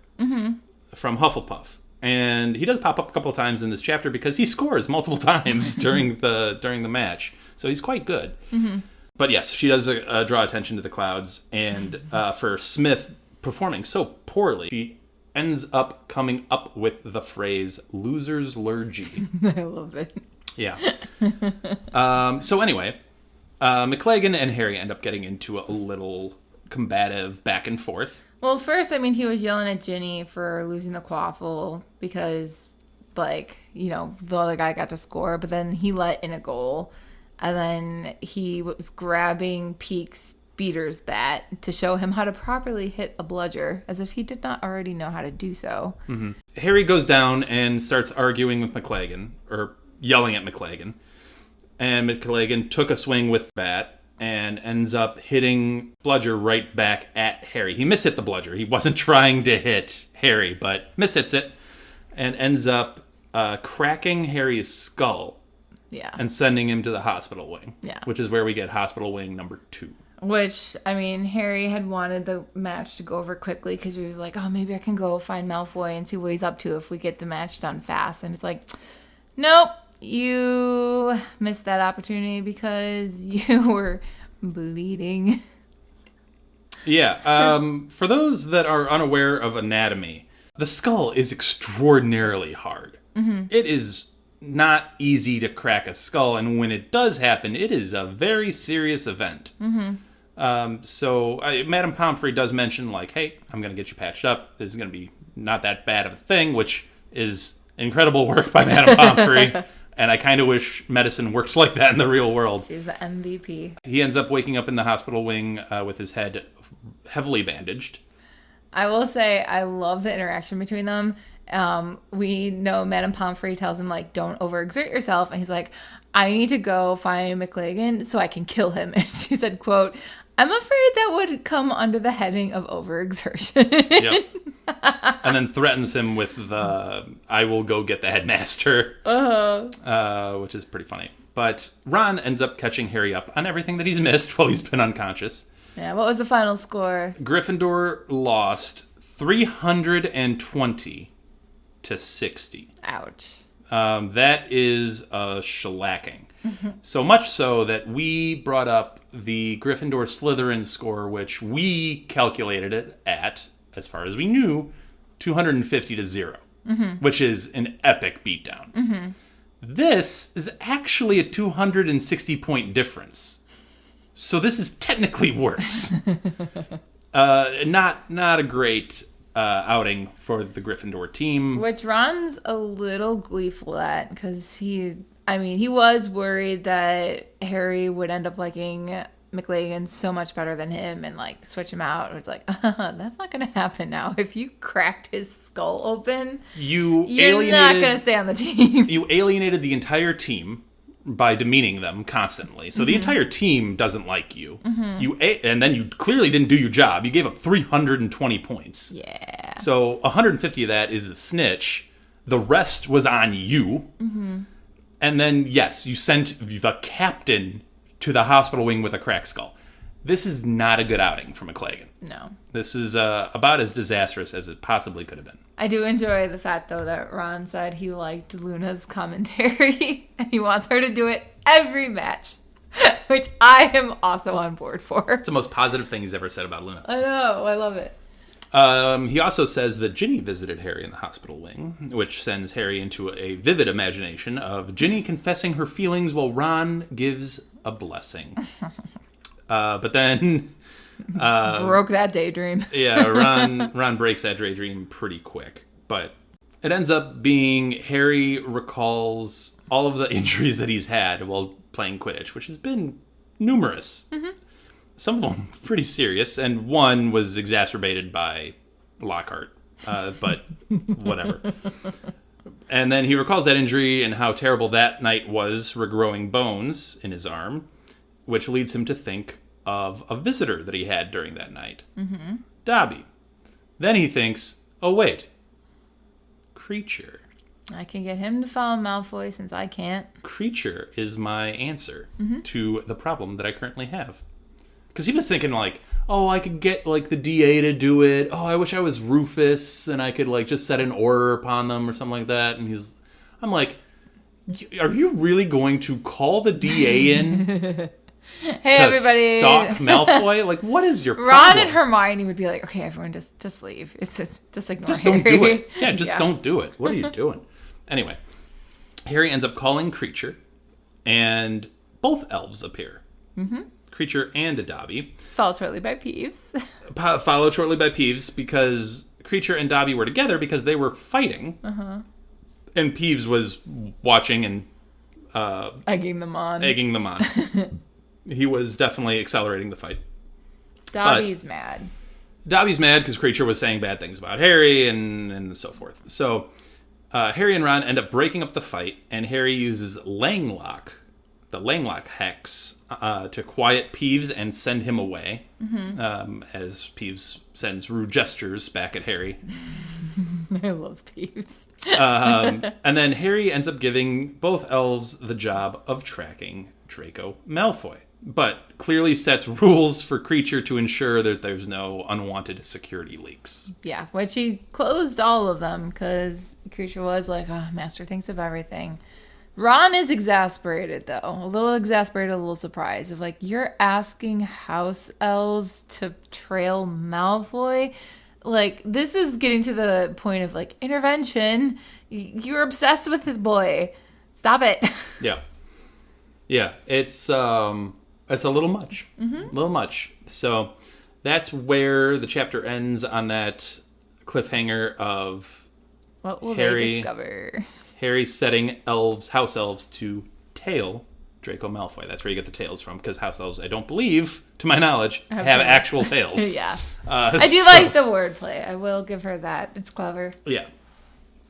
from Hufflepuff. And he does pop up a couple of times in this chapter because he scores multiple times during the match. So he's quite good. Mm-hmm. But yes, she does draw attention to the clouds. And for Smith performing so poorly, she ends up coming up with the phrase loser's lurgy. I love it. Yeah. So anyway, McLagan and Harry end up getting into a little combative back and forth. Well, first, he was yelling at Ginny for losing the quaffle because, the other guy got to score, but then he let in a goal. And then he was grabbing Peake's beater's bat to show him how to properly hit a bludger, as if he did not already know how to do so. Mm-hmm. Harry goes down and starts arguing with McLagan, or yelling at McLagan. And McLagan took a swing with the bat and ends up hitting bludger right back at Harry. He mishit the bludger. He wasn't trying to hit Harry, but mishits it and ends up cracking Harry's skull. Yeah. And sending him to the hospital wing. Yeah. Which is where we get hospital wing number 2. Which, Harry had wanted the match to go over quickly because he was like, oh, maybe I can go find Malfoy and see what he's up to if we get the match done fast. And it's like, nope. You missed that opportunity because you were bleeding. Yeah. For those that are unaware of anatomy, the skull is extraordinarily hard. Mm-hmm. It is not easy to crack a skull, and when it does happen, it is a very serious event. Mm-hmm. So Madame Pomfrey does mention, hey, I'm going to get you patched up. This is going to be not that bad of a thing, which is incredible work by Madame Pomfrey. And I kind of wish medicine works like that in the real world. She's the MVP. He ends up waking up in the hospital wing with his head heavily bandaged. I will say I love the interaction between them. We know Madame Pomfrey tells him, don't overexert yourself. And he's like, I need to go find McLagan so I can kill him. And she said, quote, I'm afraid that would come under the heading of overexertion. Yep. And then threatens him with the, I will go get the headmaster, which is pretty funny. But Ron ends up catching Harry up on everything that he's missed while he's been unconscious. Yeah, what was the final score? Gryffindor lost 320 to 60. Ouch. That is a shellacking. Mm-hmm. So much so that we brought up the Gryffindor Slytherin score, which we calculated it at, as far as we knew, 250 to 0, which is an epic beatdown. Mm-hmm. This is actually a 260-point difference. So this is technically worse. Not a great outing for the Gryffindor team. Which Ron's a little gleeful at, because he was worried that Harry would end up liking McLagan so much better than him and switch him out. It's like, that's not going to happen now. If you cracked his skull open, you're not going to stay on the team. You alienated the entire team by demeaning them constantly. So the entire team doesn't like you. Mm-hmm. And then you clearly didn't do your job. You gave up 320 points. Yeah. So 150 of that is a snitch. The rest was on you. Mm-hmm. And then, yes, you sent the captain to the hospital wing with a cracked skull. This is not a good outing for McLagan. No. This is about as disastrous as it possibly could have been. I do enjoy the fact, though, that Ron said he liked Luna's commentary and he wants her to do it every match, which I am also on board for. It's the most positive thing he's ever said about Luna. I know. I love it. He also says that Ginny visited Harry in the hospital wing, which sends Harry into a vivid imagination of Ginny confessing her feelings while Ron gives a blessing. But then... broke that daydream. Yeah, Ron breaks that daydream pretty quick. But it ends up being Harry recalls all of the injuries that he's had while playing Quidditch, which has been numerous. Mm-hmm. Some of them pretty serious, and one was exacerbated by Lockhart. But whatever. And then he recalls that injury and how terrible that night was, regrowing bones in his arm, which leads him to think of a visitor that he had during that night. Mm-hmm. Dobby. Then he thinks, oh wait, Creature. I can get him to follow Malfoy since I can't. Creature is my answer to the problem that I currently have. Because he was thinking like, oh, I could get like the DA to do it. Oh, I wish I was Rufus and I could like just set an order upon them or something like that. And I'm like, are you really going to call the DA in? Hey, everybody. Stalk Malfoy? Like, what is your problem? Ron and Hermione would be like, okay, everyone, just leave. Just ignore Harry. Don't do it. Yeah, don't do it. What are you doing? Anyway, Harry ends up calling Creature, and both elves appear. Mm-hmm. Creature and Dobby. Followed shortly by Peeves. Followed shortly by Peeves, because Creature and Dobby were together because they were fighting. Uh-huh. And Peeves was watching and... egging them on. He was definitely accelerating the fight. Dobby's mad. Dobby's mad because Creature was saying bad things about Harry and so forth. So Harry and Ron end up breaking up the fight, and Harry uses Langlock, the Langlock hex, to quiet Peeves and send him away, as Peeves sends rude gestures back at Harry. I love Peeves. And then Harry ends up giving both elves the job of tracking Draco Malfoy, but clearly sets rules for Creature to ensure that there's no unwanted security leaks. Yeah, which he closed all of them because Creature was like, oh, Master thinks of everything. Ron is exasperated, though. A little exasperated, a little surprised. Of like, you're asking house elves to trail Malfoy? Like, this is getting to the point of, like, intervention. You're obsessed with the boy. Stop it. Yeah. Yeah, it's a little much. Mm-hmm. A little much. So that's where the chapter ends, on that cliffhanger of what will they discover? Harry setting house elves to tail Draco Malfoy. That's where you get the tails from, because house elves, I don't believe, to my knowledge, have actual tails. Yeah. I do like the wordplay. I will give her that. It's clever. Yeah.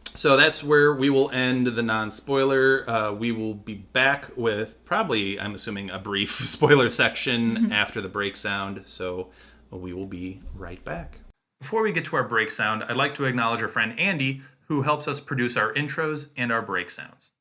So that's where we will end the non-spoiler. We will be back with probably, I'm assuming, a brief spoiler section after the break sound. So we will be right back. Before we get to our break sound, I'd like to acknowledge our friend Andy, who helps us produce our intros and our break sounds.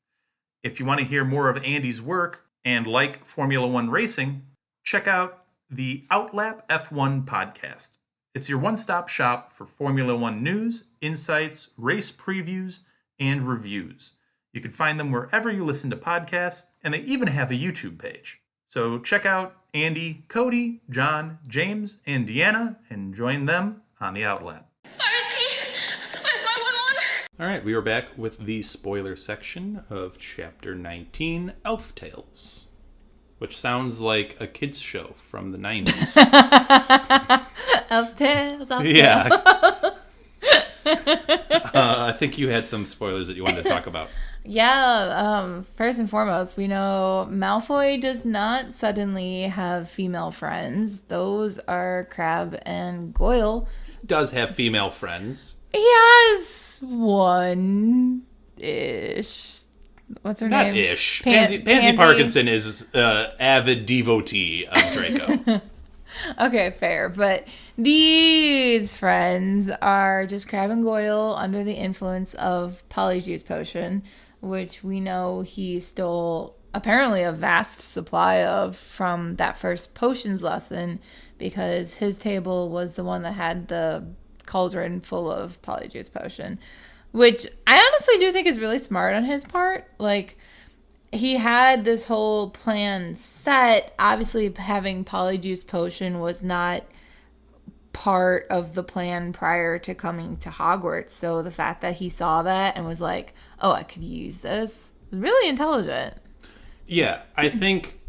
If you want to hear more of Andy's work and like Formula One racing, check out the Outlap F1 podcast. It's your one-stop shop for Formula One news, insights, race previews, and reviews. You can find them wherever you listen to podcasts, and they even have a YouTube page. So check out Andy, Cody, John, James, and Deanna, and join them on the Outlap. Where is he? Where's my 1-1? All right, we are back with the spoiler section of Chapter 19, Elf Tales, which sounds like a kids' show from the 90s. Elf Tales, Elf Tales. Yeah. I think you had some spoilers that you wanted to talk about. Yeah, first and foremost, we know Malfoy does not suddenly have female friends. Those are Crabbe and Goyle. He does have female friends. He has one-ish. What's her name? Not ish. Pansy Parkinson is avid devotee of Draco. Okay, fair. But these friends are just Crabbe and Goyle under the influence of Polyjuice Potion, which we know he stole apparently a vast supply of from that first potions lesson, because his table was the one that had the cauldron full of polyjuice potion, which I honestly do think is really smart on his part. Like, he had this whole plan set. Obviously, having polyjuice potion was not part of the plan prior to coming to Hogwarts. So the fact that he saw that and was like, oh, I could use this, really intelligent. Yeah, I think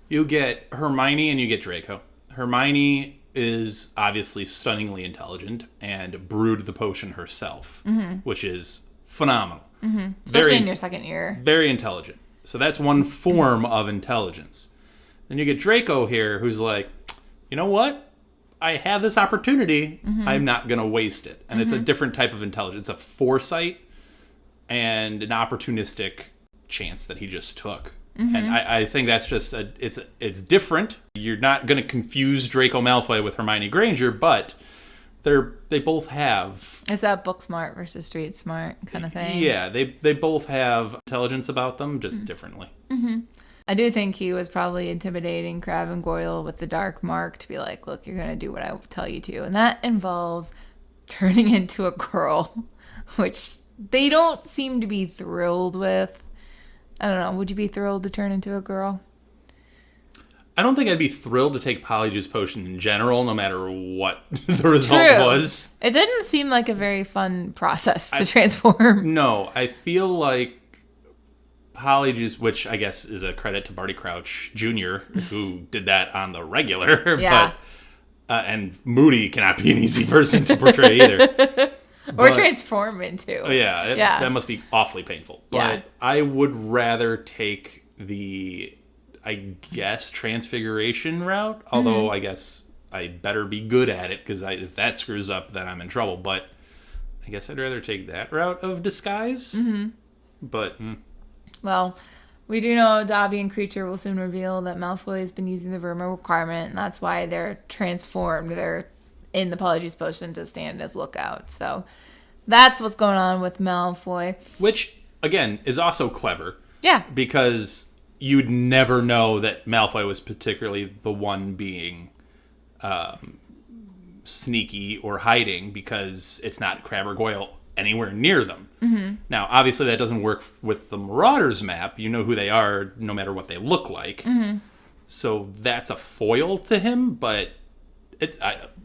you get Hermione and you get Draco. Hermione is obviously stunningly intelligent and brewed the potion herself, which is phenomenal. Especially in your second year. Very intelligent. So that's one form of intelligence. Then you get Draco here, who's like, you know what? I have this opportunity. I'm not going to waste it. And it's a different type of intelligence, a foresight and an opportunistic chance that he just took. And I think that's just it's different. You're not going to confuse Draco Malfoy with Hermione Granger, but they both have... Is that book smart versus street smart kind of thing? Yeah, they both have intelligence about them, just differently. I do think he was probably intimidating Crabbe and Goyle with the dark mark to be like, look, you're going to do what I tell you to. And that involves turning into a girl, which they don't seem to be thrilled with. I don't know. Would you be thrilled to turn into a girl? I don't think I'd be thrilled to take Polyjuice Potion in general, no matter what the result was. It didn't seem like a very fun process to transform. No, I feel like Polyjuice, which I guess is a credit to Barty Crouch Jr., who did that on the regular. Yeah. But, and Moody cannot be an easy person to portray either. Or transform into. Yeah, that must be awfully painful. But I would rather take the, I guess, transfiguration route. Although I guess I better be good at it, because if that screws up, then I'm in trouble. But I guess I'd rather take that route of disguise. But... Well, we do know Dobby and Creature will soon reveal that Malfoy has been using the Verma requirement, and that's why they're transformed. They're in the Polyjuice Potion to stand as lookout. So that's what's going on with Malfoy. Which, again, is also clever. Yeah. Because you'd never know that Malfoy was particularly the one being sneaky or hiding, because it's not Crabbe or Goyle anywhere near them. Now, obviously, that doesn't work with the Marauders map. You know who they are, no matter what they look like. So that's a foil to him, but it's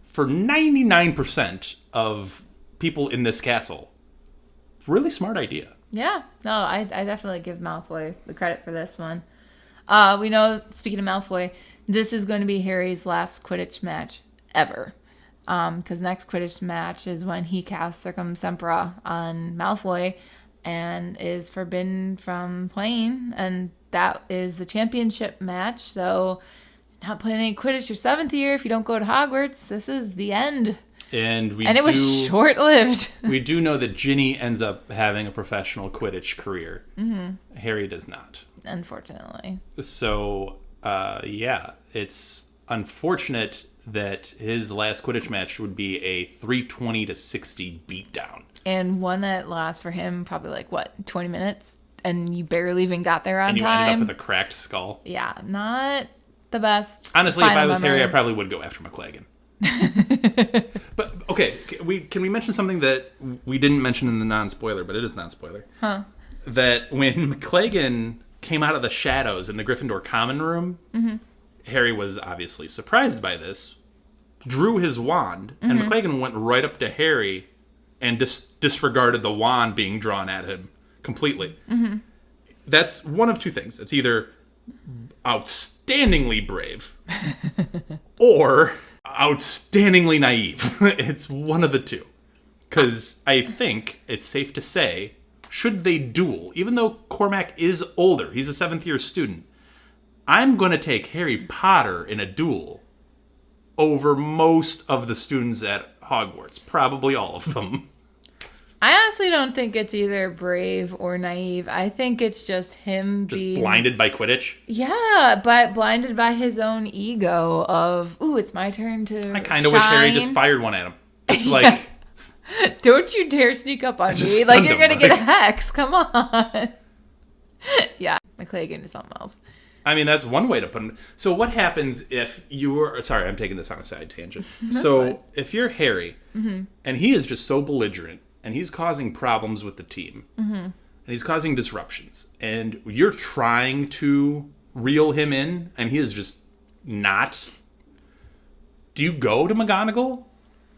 for 99% of people in this castle, really smart idea. Yeah. No, I definitely give Malfoy the credit for this one. We know, speaking of Malfoy, this is going to be Harry's last Quidditch match ever. Because next Quidditch match is when he casts Circumsempra on Malfoy and is forbidden from playing, and that is the championship match. So, not playing any Quidditch your 7th year if you don't go to Hogwarts. This is the end. And it was short-lived. We do know that Ginny ends up having a professional Quidditch career. Harry does not. Unfortunately. So, it's unfortunate that his last Quidditch match would be a 320-60 beatdown. And one that lasts for him probably 20 minutes? And you barely even got there on time. And you time. ended up with a cracked skull. Yeah, not the best. Honestly, if I was Harry, I probably would go after McLaggen. But, okay, can we mention something that we didn't mention in the non-spoiler, but it is non-spoiler? Huh. That when McLaggen came out of the shadows in the Gryffindor common room, Harry was obviously surprised by this, drew his wand, and McLaggen went right up to Harry and disregarded the wand being drawn at him completely. That's one of two things. It's either outstandingly brave or outstandingly naive. It's one of the two. Because I think it's safe to say, should they duel, even though Cormac is older, he's a 7th year student, I'm going to take Harry Potter in a duel over most of the students at Hogwarts. Probably all of them. I honestly don't think it's either brave or naive. I think it's just him being... blinded by Quidditch? Yeah, but blinded by his own ego of, ooh, it's my turn to I kind of wish Harry just fired one at him. Just like... Don't you dare sneak up on me. Like, you're going to get a hex. Come on. Yeah. McLaggen to something else. I mean, that's one way to put it. So what happens if you're... Sorry, I'm taking this on a side tangent. So fine. if you're Harry, and he is just so belligerent, and he's causing problems with the team, and he's causing disruptions, and you're trying to reel him in, and he is just not... Do you go to McGonagall?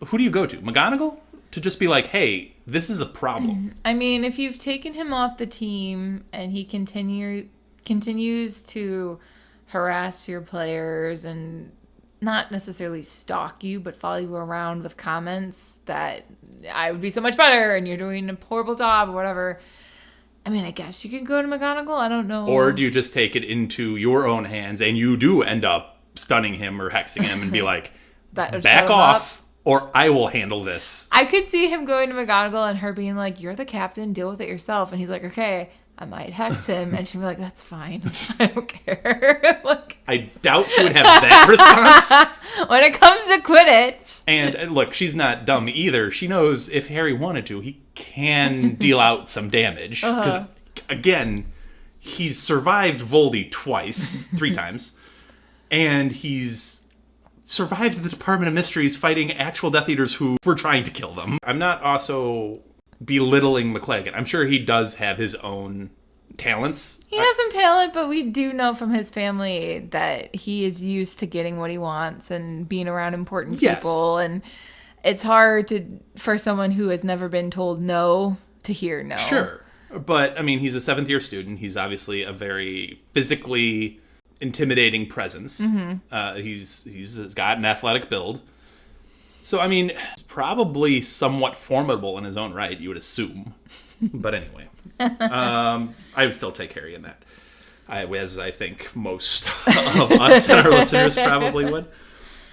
Who do you go to? McGonagall? To just be like, hey, this is a problem. I mean, if you've taken him off the team and he continues to harass your players and not necessarily stalk you, but follow you around with comments that I would be so much better and you're doing a horrible job or whatever. I mean, I guess you could go to McGonagall. I don't know. Or do you just take it into your own hands and you do end up stunning him or hexing him and be like, back off or I will handle this. I could see him going to McGonagall and her being like, you're the captain, deal with it yourself. And he's like, okay, I might hex him. And she'd be like, that's fine. I don't care. Like, I doubt she would have that response. when it comes to Quidditch. And look, she's not dumb either. She knows if Harry wanted to, he can deal out some damage. Because, again, he's survived Voldy three times. And he's survived the Department of Mysteries fighting actual Death Eaters who were trying to kill them. I'm not also belittling McLaggen. I'm sure he does have his own talents. He has some talent, but we do know from his family that he is used to getting what he wants and being around important people. And it's hard for someone who has never been told no to hear no. Sure. But, I mean, he's a 7th-year student. He's obviously a very physically intimidating presence. He's got an athletic build. So, I mean, probably somewhat formidable in his own right, you would assume. But anyway, I would still take Harry in that, as I think most of us and our listeners probably would.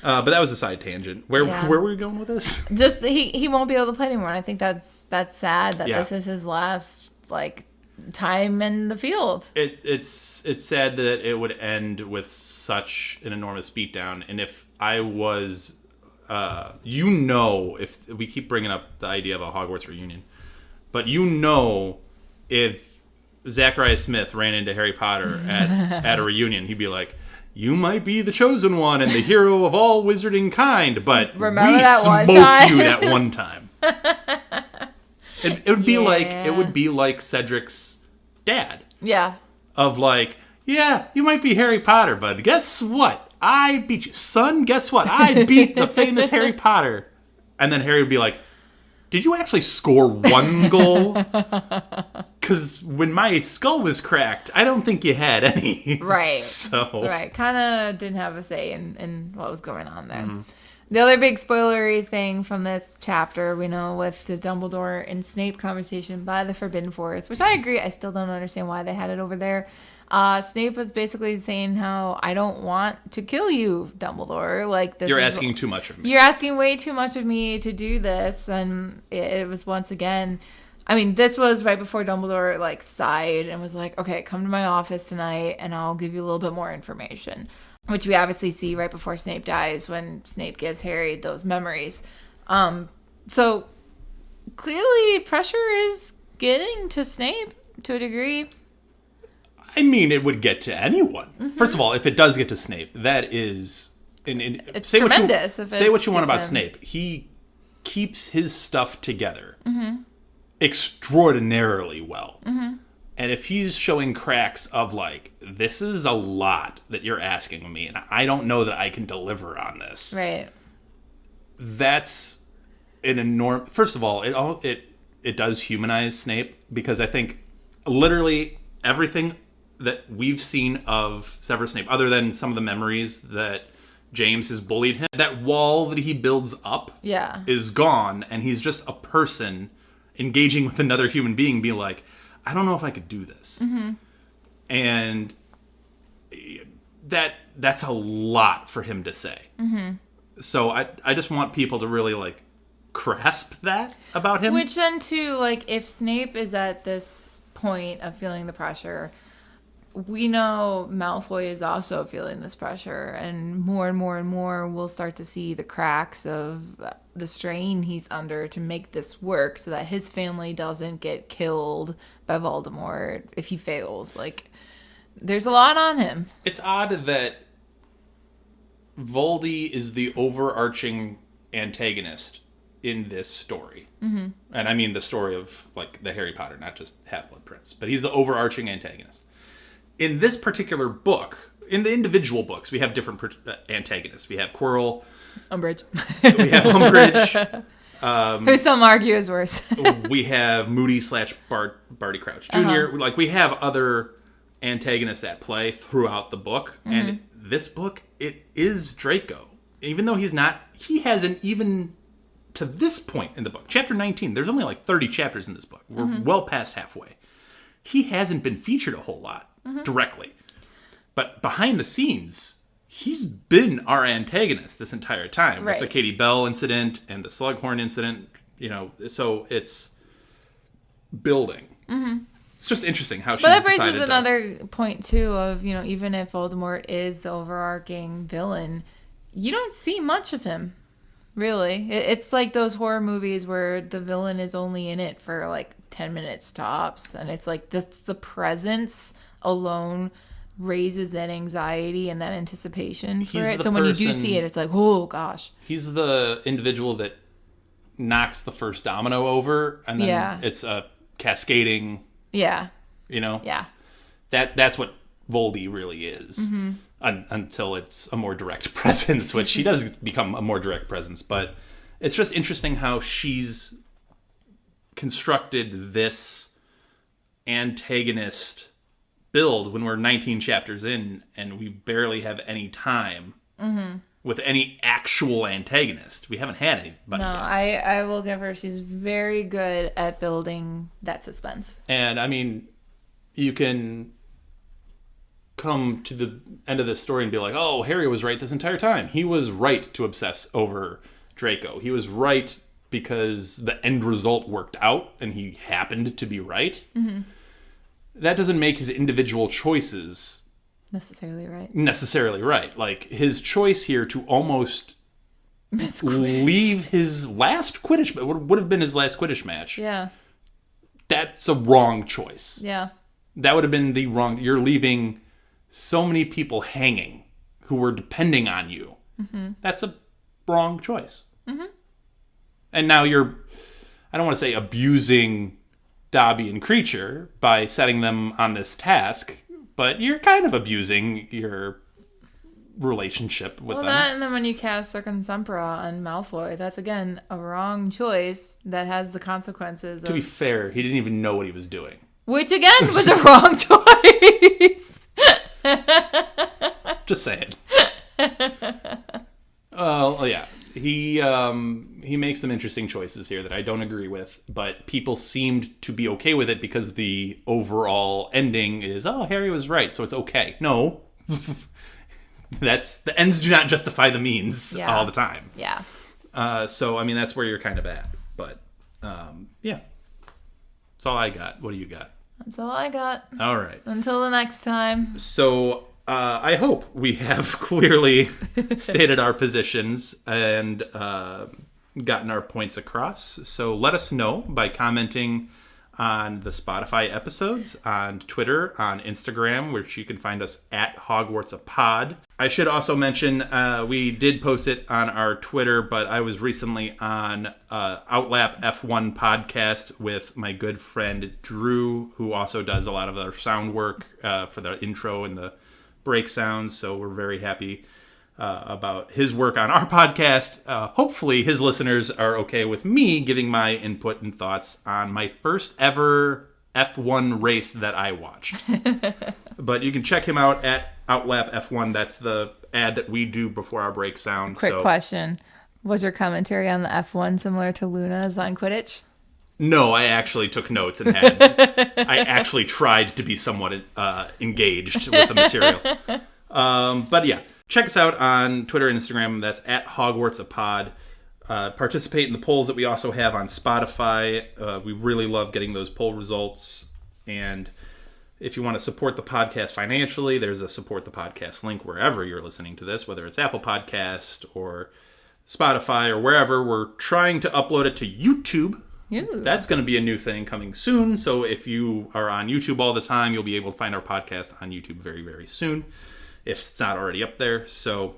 But that was a side tangent. Where were we going with this? Just he won't be able to play anymore. And I think that's sad that this is his last time in the field. It's sad that it would end with such an enormous beatdown. And if I was, if we keep bringing up the idea of a Hogwarts reunion, but if Zachariah Smith ran into Harry Potter at a reunion, he'd be like, you might be the chosen one and the hero of all wizarding kind, but remember we that one smoked time? you that one time. It would be like Cedric's dad. Yeah. Of like, yeah, you might be Harry Potter, but guess what? I beat you. Son, guess what? I beat the famous Harry Potter. And then Harry would be like, did you actually score one goal? Because when my skull was cracked, I don't think you had any. Right. Right. Kind of didn't have a say in what was going on there. The other big spoilery thing from this chapter, we know with the Dumbledore and Snape conversation by the Forbidden Forest, which I agree, I still don't understand why they had it over there. Snape was basically saying how I don't want to kill you, Dumbledore. Like this, you're asking too much of me. You're asking way too much of me to do this, and it was once again. I mean, this was right before Dumbledore sighed and was like, "Okay, come to my office tonight, and I'll give you a little bit more information." Which we obviously see right before Snape dies when Snape gives Harry those memories. So clearly pressure is getting to Snape to a degree. I mean, it would get to anyone. First of all, if it does get to Snape, that is... It's tremendous. Say what you want about Snape. He keeps his stuff together extraordinarily well. And if he's showing cracks of this is a lot that you're asking of me, and I don't know that I can deliver on this. Right. That's an enormous... First of all, it does humanize Snape, because I think literally everything that we've seen of Severus Snape, other than some of the memories that James has bullied him, that wall that he builds up is gone, and he's just a person engaging with another human being, being like, I don't know if I could do this. And that's a lot for him to say. So I just want people to really grasp that about him. Which then too, if Snape is at this point of feeling the pressure, we know Malfoy is also feeling this pressure, and more and more we'll start to see the cracks of the strain he's under to make this work so that his family doesn't get killed by Voldemort if he fails. There's a lot on him. It's odd that Voldy is the overarching antagonist in this story. Mm-hmm. And I mean the story of, like, the Harry Potter, not just Half-Blood Prince. But he's the overarching antagonist. In this particular book, in the individual books, we have different antagonists. We have Quirrell. Umbridge. We have Umbridge. Who some argue is worse. We have Moody / Barty Crouch Jr. Like, we have other antagonists at play throughout the book. Mm-hmm. And this book, it is Draco. Even though he hasn't even, to this point in the book, chapter 19, there's only like 30 chapters in this book. We're well past halfway. He hasn't been featured a whole lot directly. But behind the scenes, he's been our antagonist this entire time. Right. With the Katie Bell incident and the Slughorn incident, so it's building. Mm-hmm. It's just interesting how she's decided. But that raises another point, too, of, even if Voldemort is the overarching villain, you don't see much of him, really. It's like those horror movies where the villain is only in it for, like, 10 minutes tops. And it's like the presence alone raises that anxiety and that anticipation for it. So when you do see it, it's like, oh, gosh. He's the individual that knocks the first domino over, and then it's a cascading... Yeah. Yeah. That's what Voldy really is. Mm-hmm. Until it's a more direct presence, which he does become a more direct presence. But it's just interesting how she's constructed this antagonist build when we're 19 chapters in and we barely have any time with any actual antagonist. We haven't had anybody yet. I will give her, she's very good at building that suspense. And I mean, you can come to the end of this story and be like, oh, Harry was right this entire time. He was right to obsess over Draco. He was right because the end result worked out and he happened to be right. Mm-hmm. That doesn't make his individual choices necessarily right. Like, his choice here to almost leave his last Quidditch, would have been his last Quidditch match. Yeah. That's a wrong choice. Yeah. That would have been the wrong... You're leaving so many people hanging who were depending on you. Mm-hmm. That's a wrong choice. Mm-hmm. And now you're... I don't want to say abusing Dobby and Creature by setting them on this task, but you're kind of abusing your relationship with them. And then when you cast Circumsempra on Malfoy, that's again a wrong choice that has the consequences. To be fair, he didn't even know what he was doing. Which again was a wrong choice. Just saying. Oh yeah. He makes some interesting choices here that I don't agree with, but people seemed to be okay with it because the overall ending is, oh, Harry was right, so it's okay. No. The ends do not justify the means all the time. Yeah. So, I mean, that's where you're kind of at. But, yeah. That's all I got. What do you got? That's all I got. All right. Until the next time. So... I hope we have clearly stated our positions and gotten our points across. So let us know by commenting on the Spotify episodes, on Twitter, on Instagram, which you can find us at HogwartsAPod. I should also mention we did post it on our Twitter, but I was recently on Outlap F1 podcast with my good friend Drew, who also does a lot of our sound work for the intro and the break sounds, so we're very happy about his work on our podcast. Hopefully his listeners are okay with me giving my input and thoughts on my first ever F1 race that I watched. But you can check him out at Outlap F1. That's the ad that we do before our break sound. Quick question. Was your commentary on the F1 similar to Luna's on Quidditch? No, I actually took notes and I actually tried to be somewhat engaged with the material. But yeah, check us out on Twitter and Instagram. That's at HogwartsAPod. Participate in the polls that we also have on Spotify. We really love getting those poll results. And if you want to support the podcast financially, there's a support the podcast link wherever you're listening to this, whether it's Apple Podcast or Spotify or wherever. We're trying to upload it to YouTube. Ooh. That's going to be a new thing coming soon. So if you are on YouTube all the time, you'll be able to find our podcast on YouTube very, very soon, if it's not already up there. So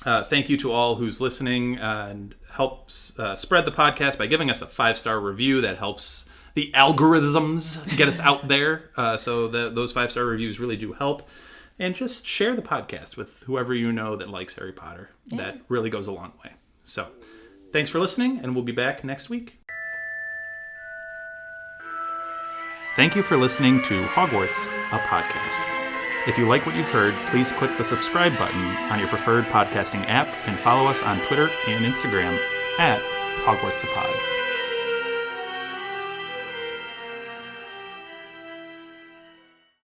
thank you to all who's listening and helps spread the podcast by giving us a 5-star review. That helps the algorithms get us out there. So those 5-star reviews really do help. And just share the podcast with whoever you know that likes Harry Potter. Yeah. That really goes a long way. So thanks for listening, and we'll be back next week. Thank you for listening to Hogwarts, a podcast. If you like what you've heard, please click the subscribe button on your preferred podcasting app and follow us on Twitter and Instagram at Hogwarts a Pod.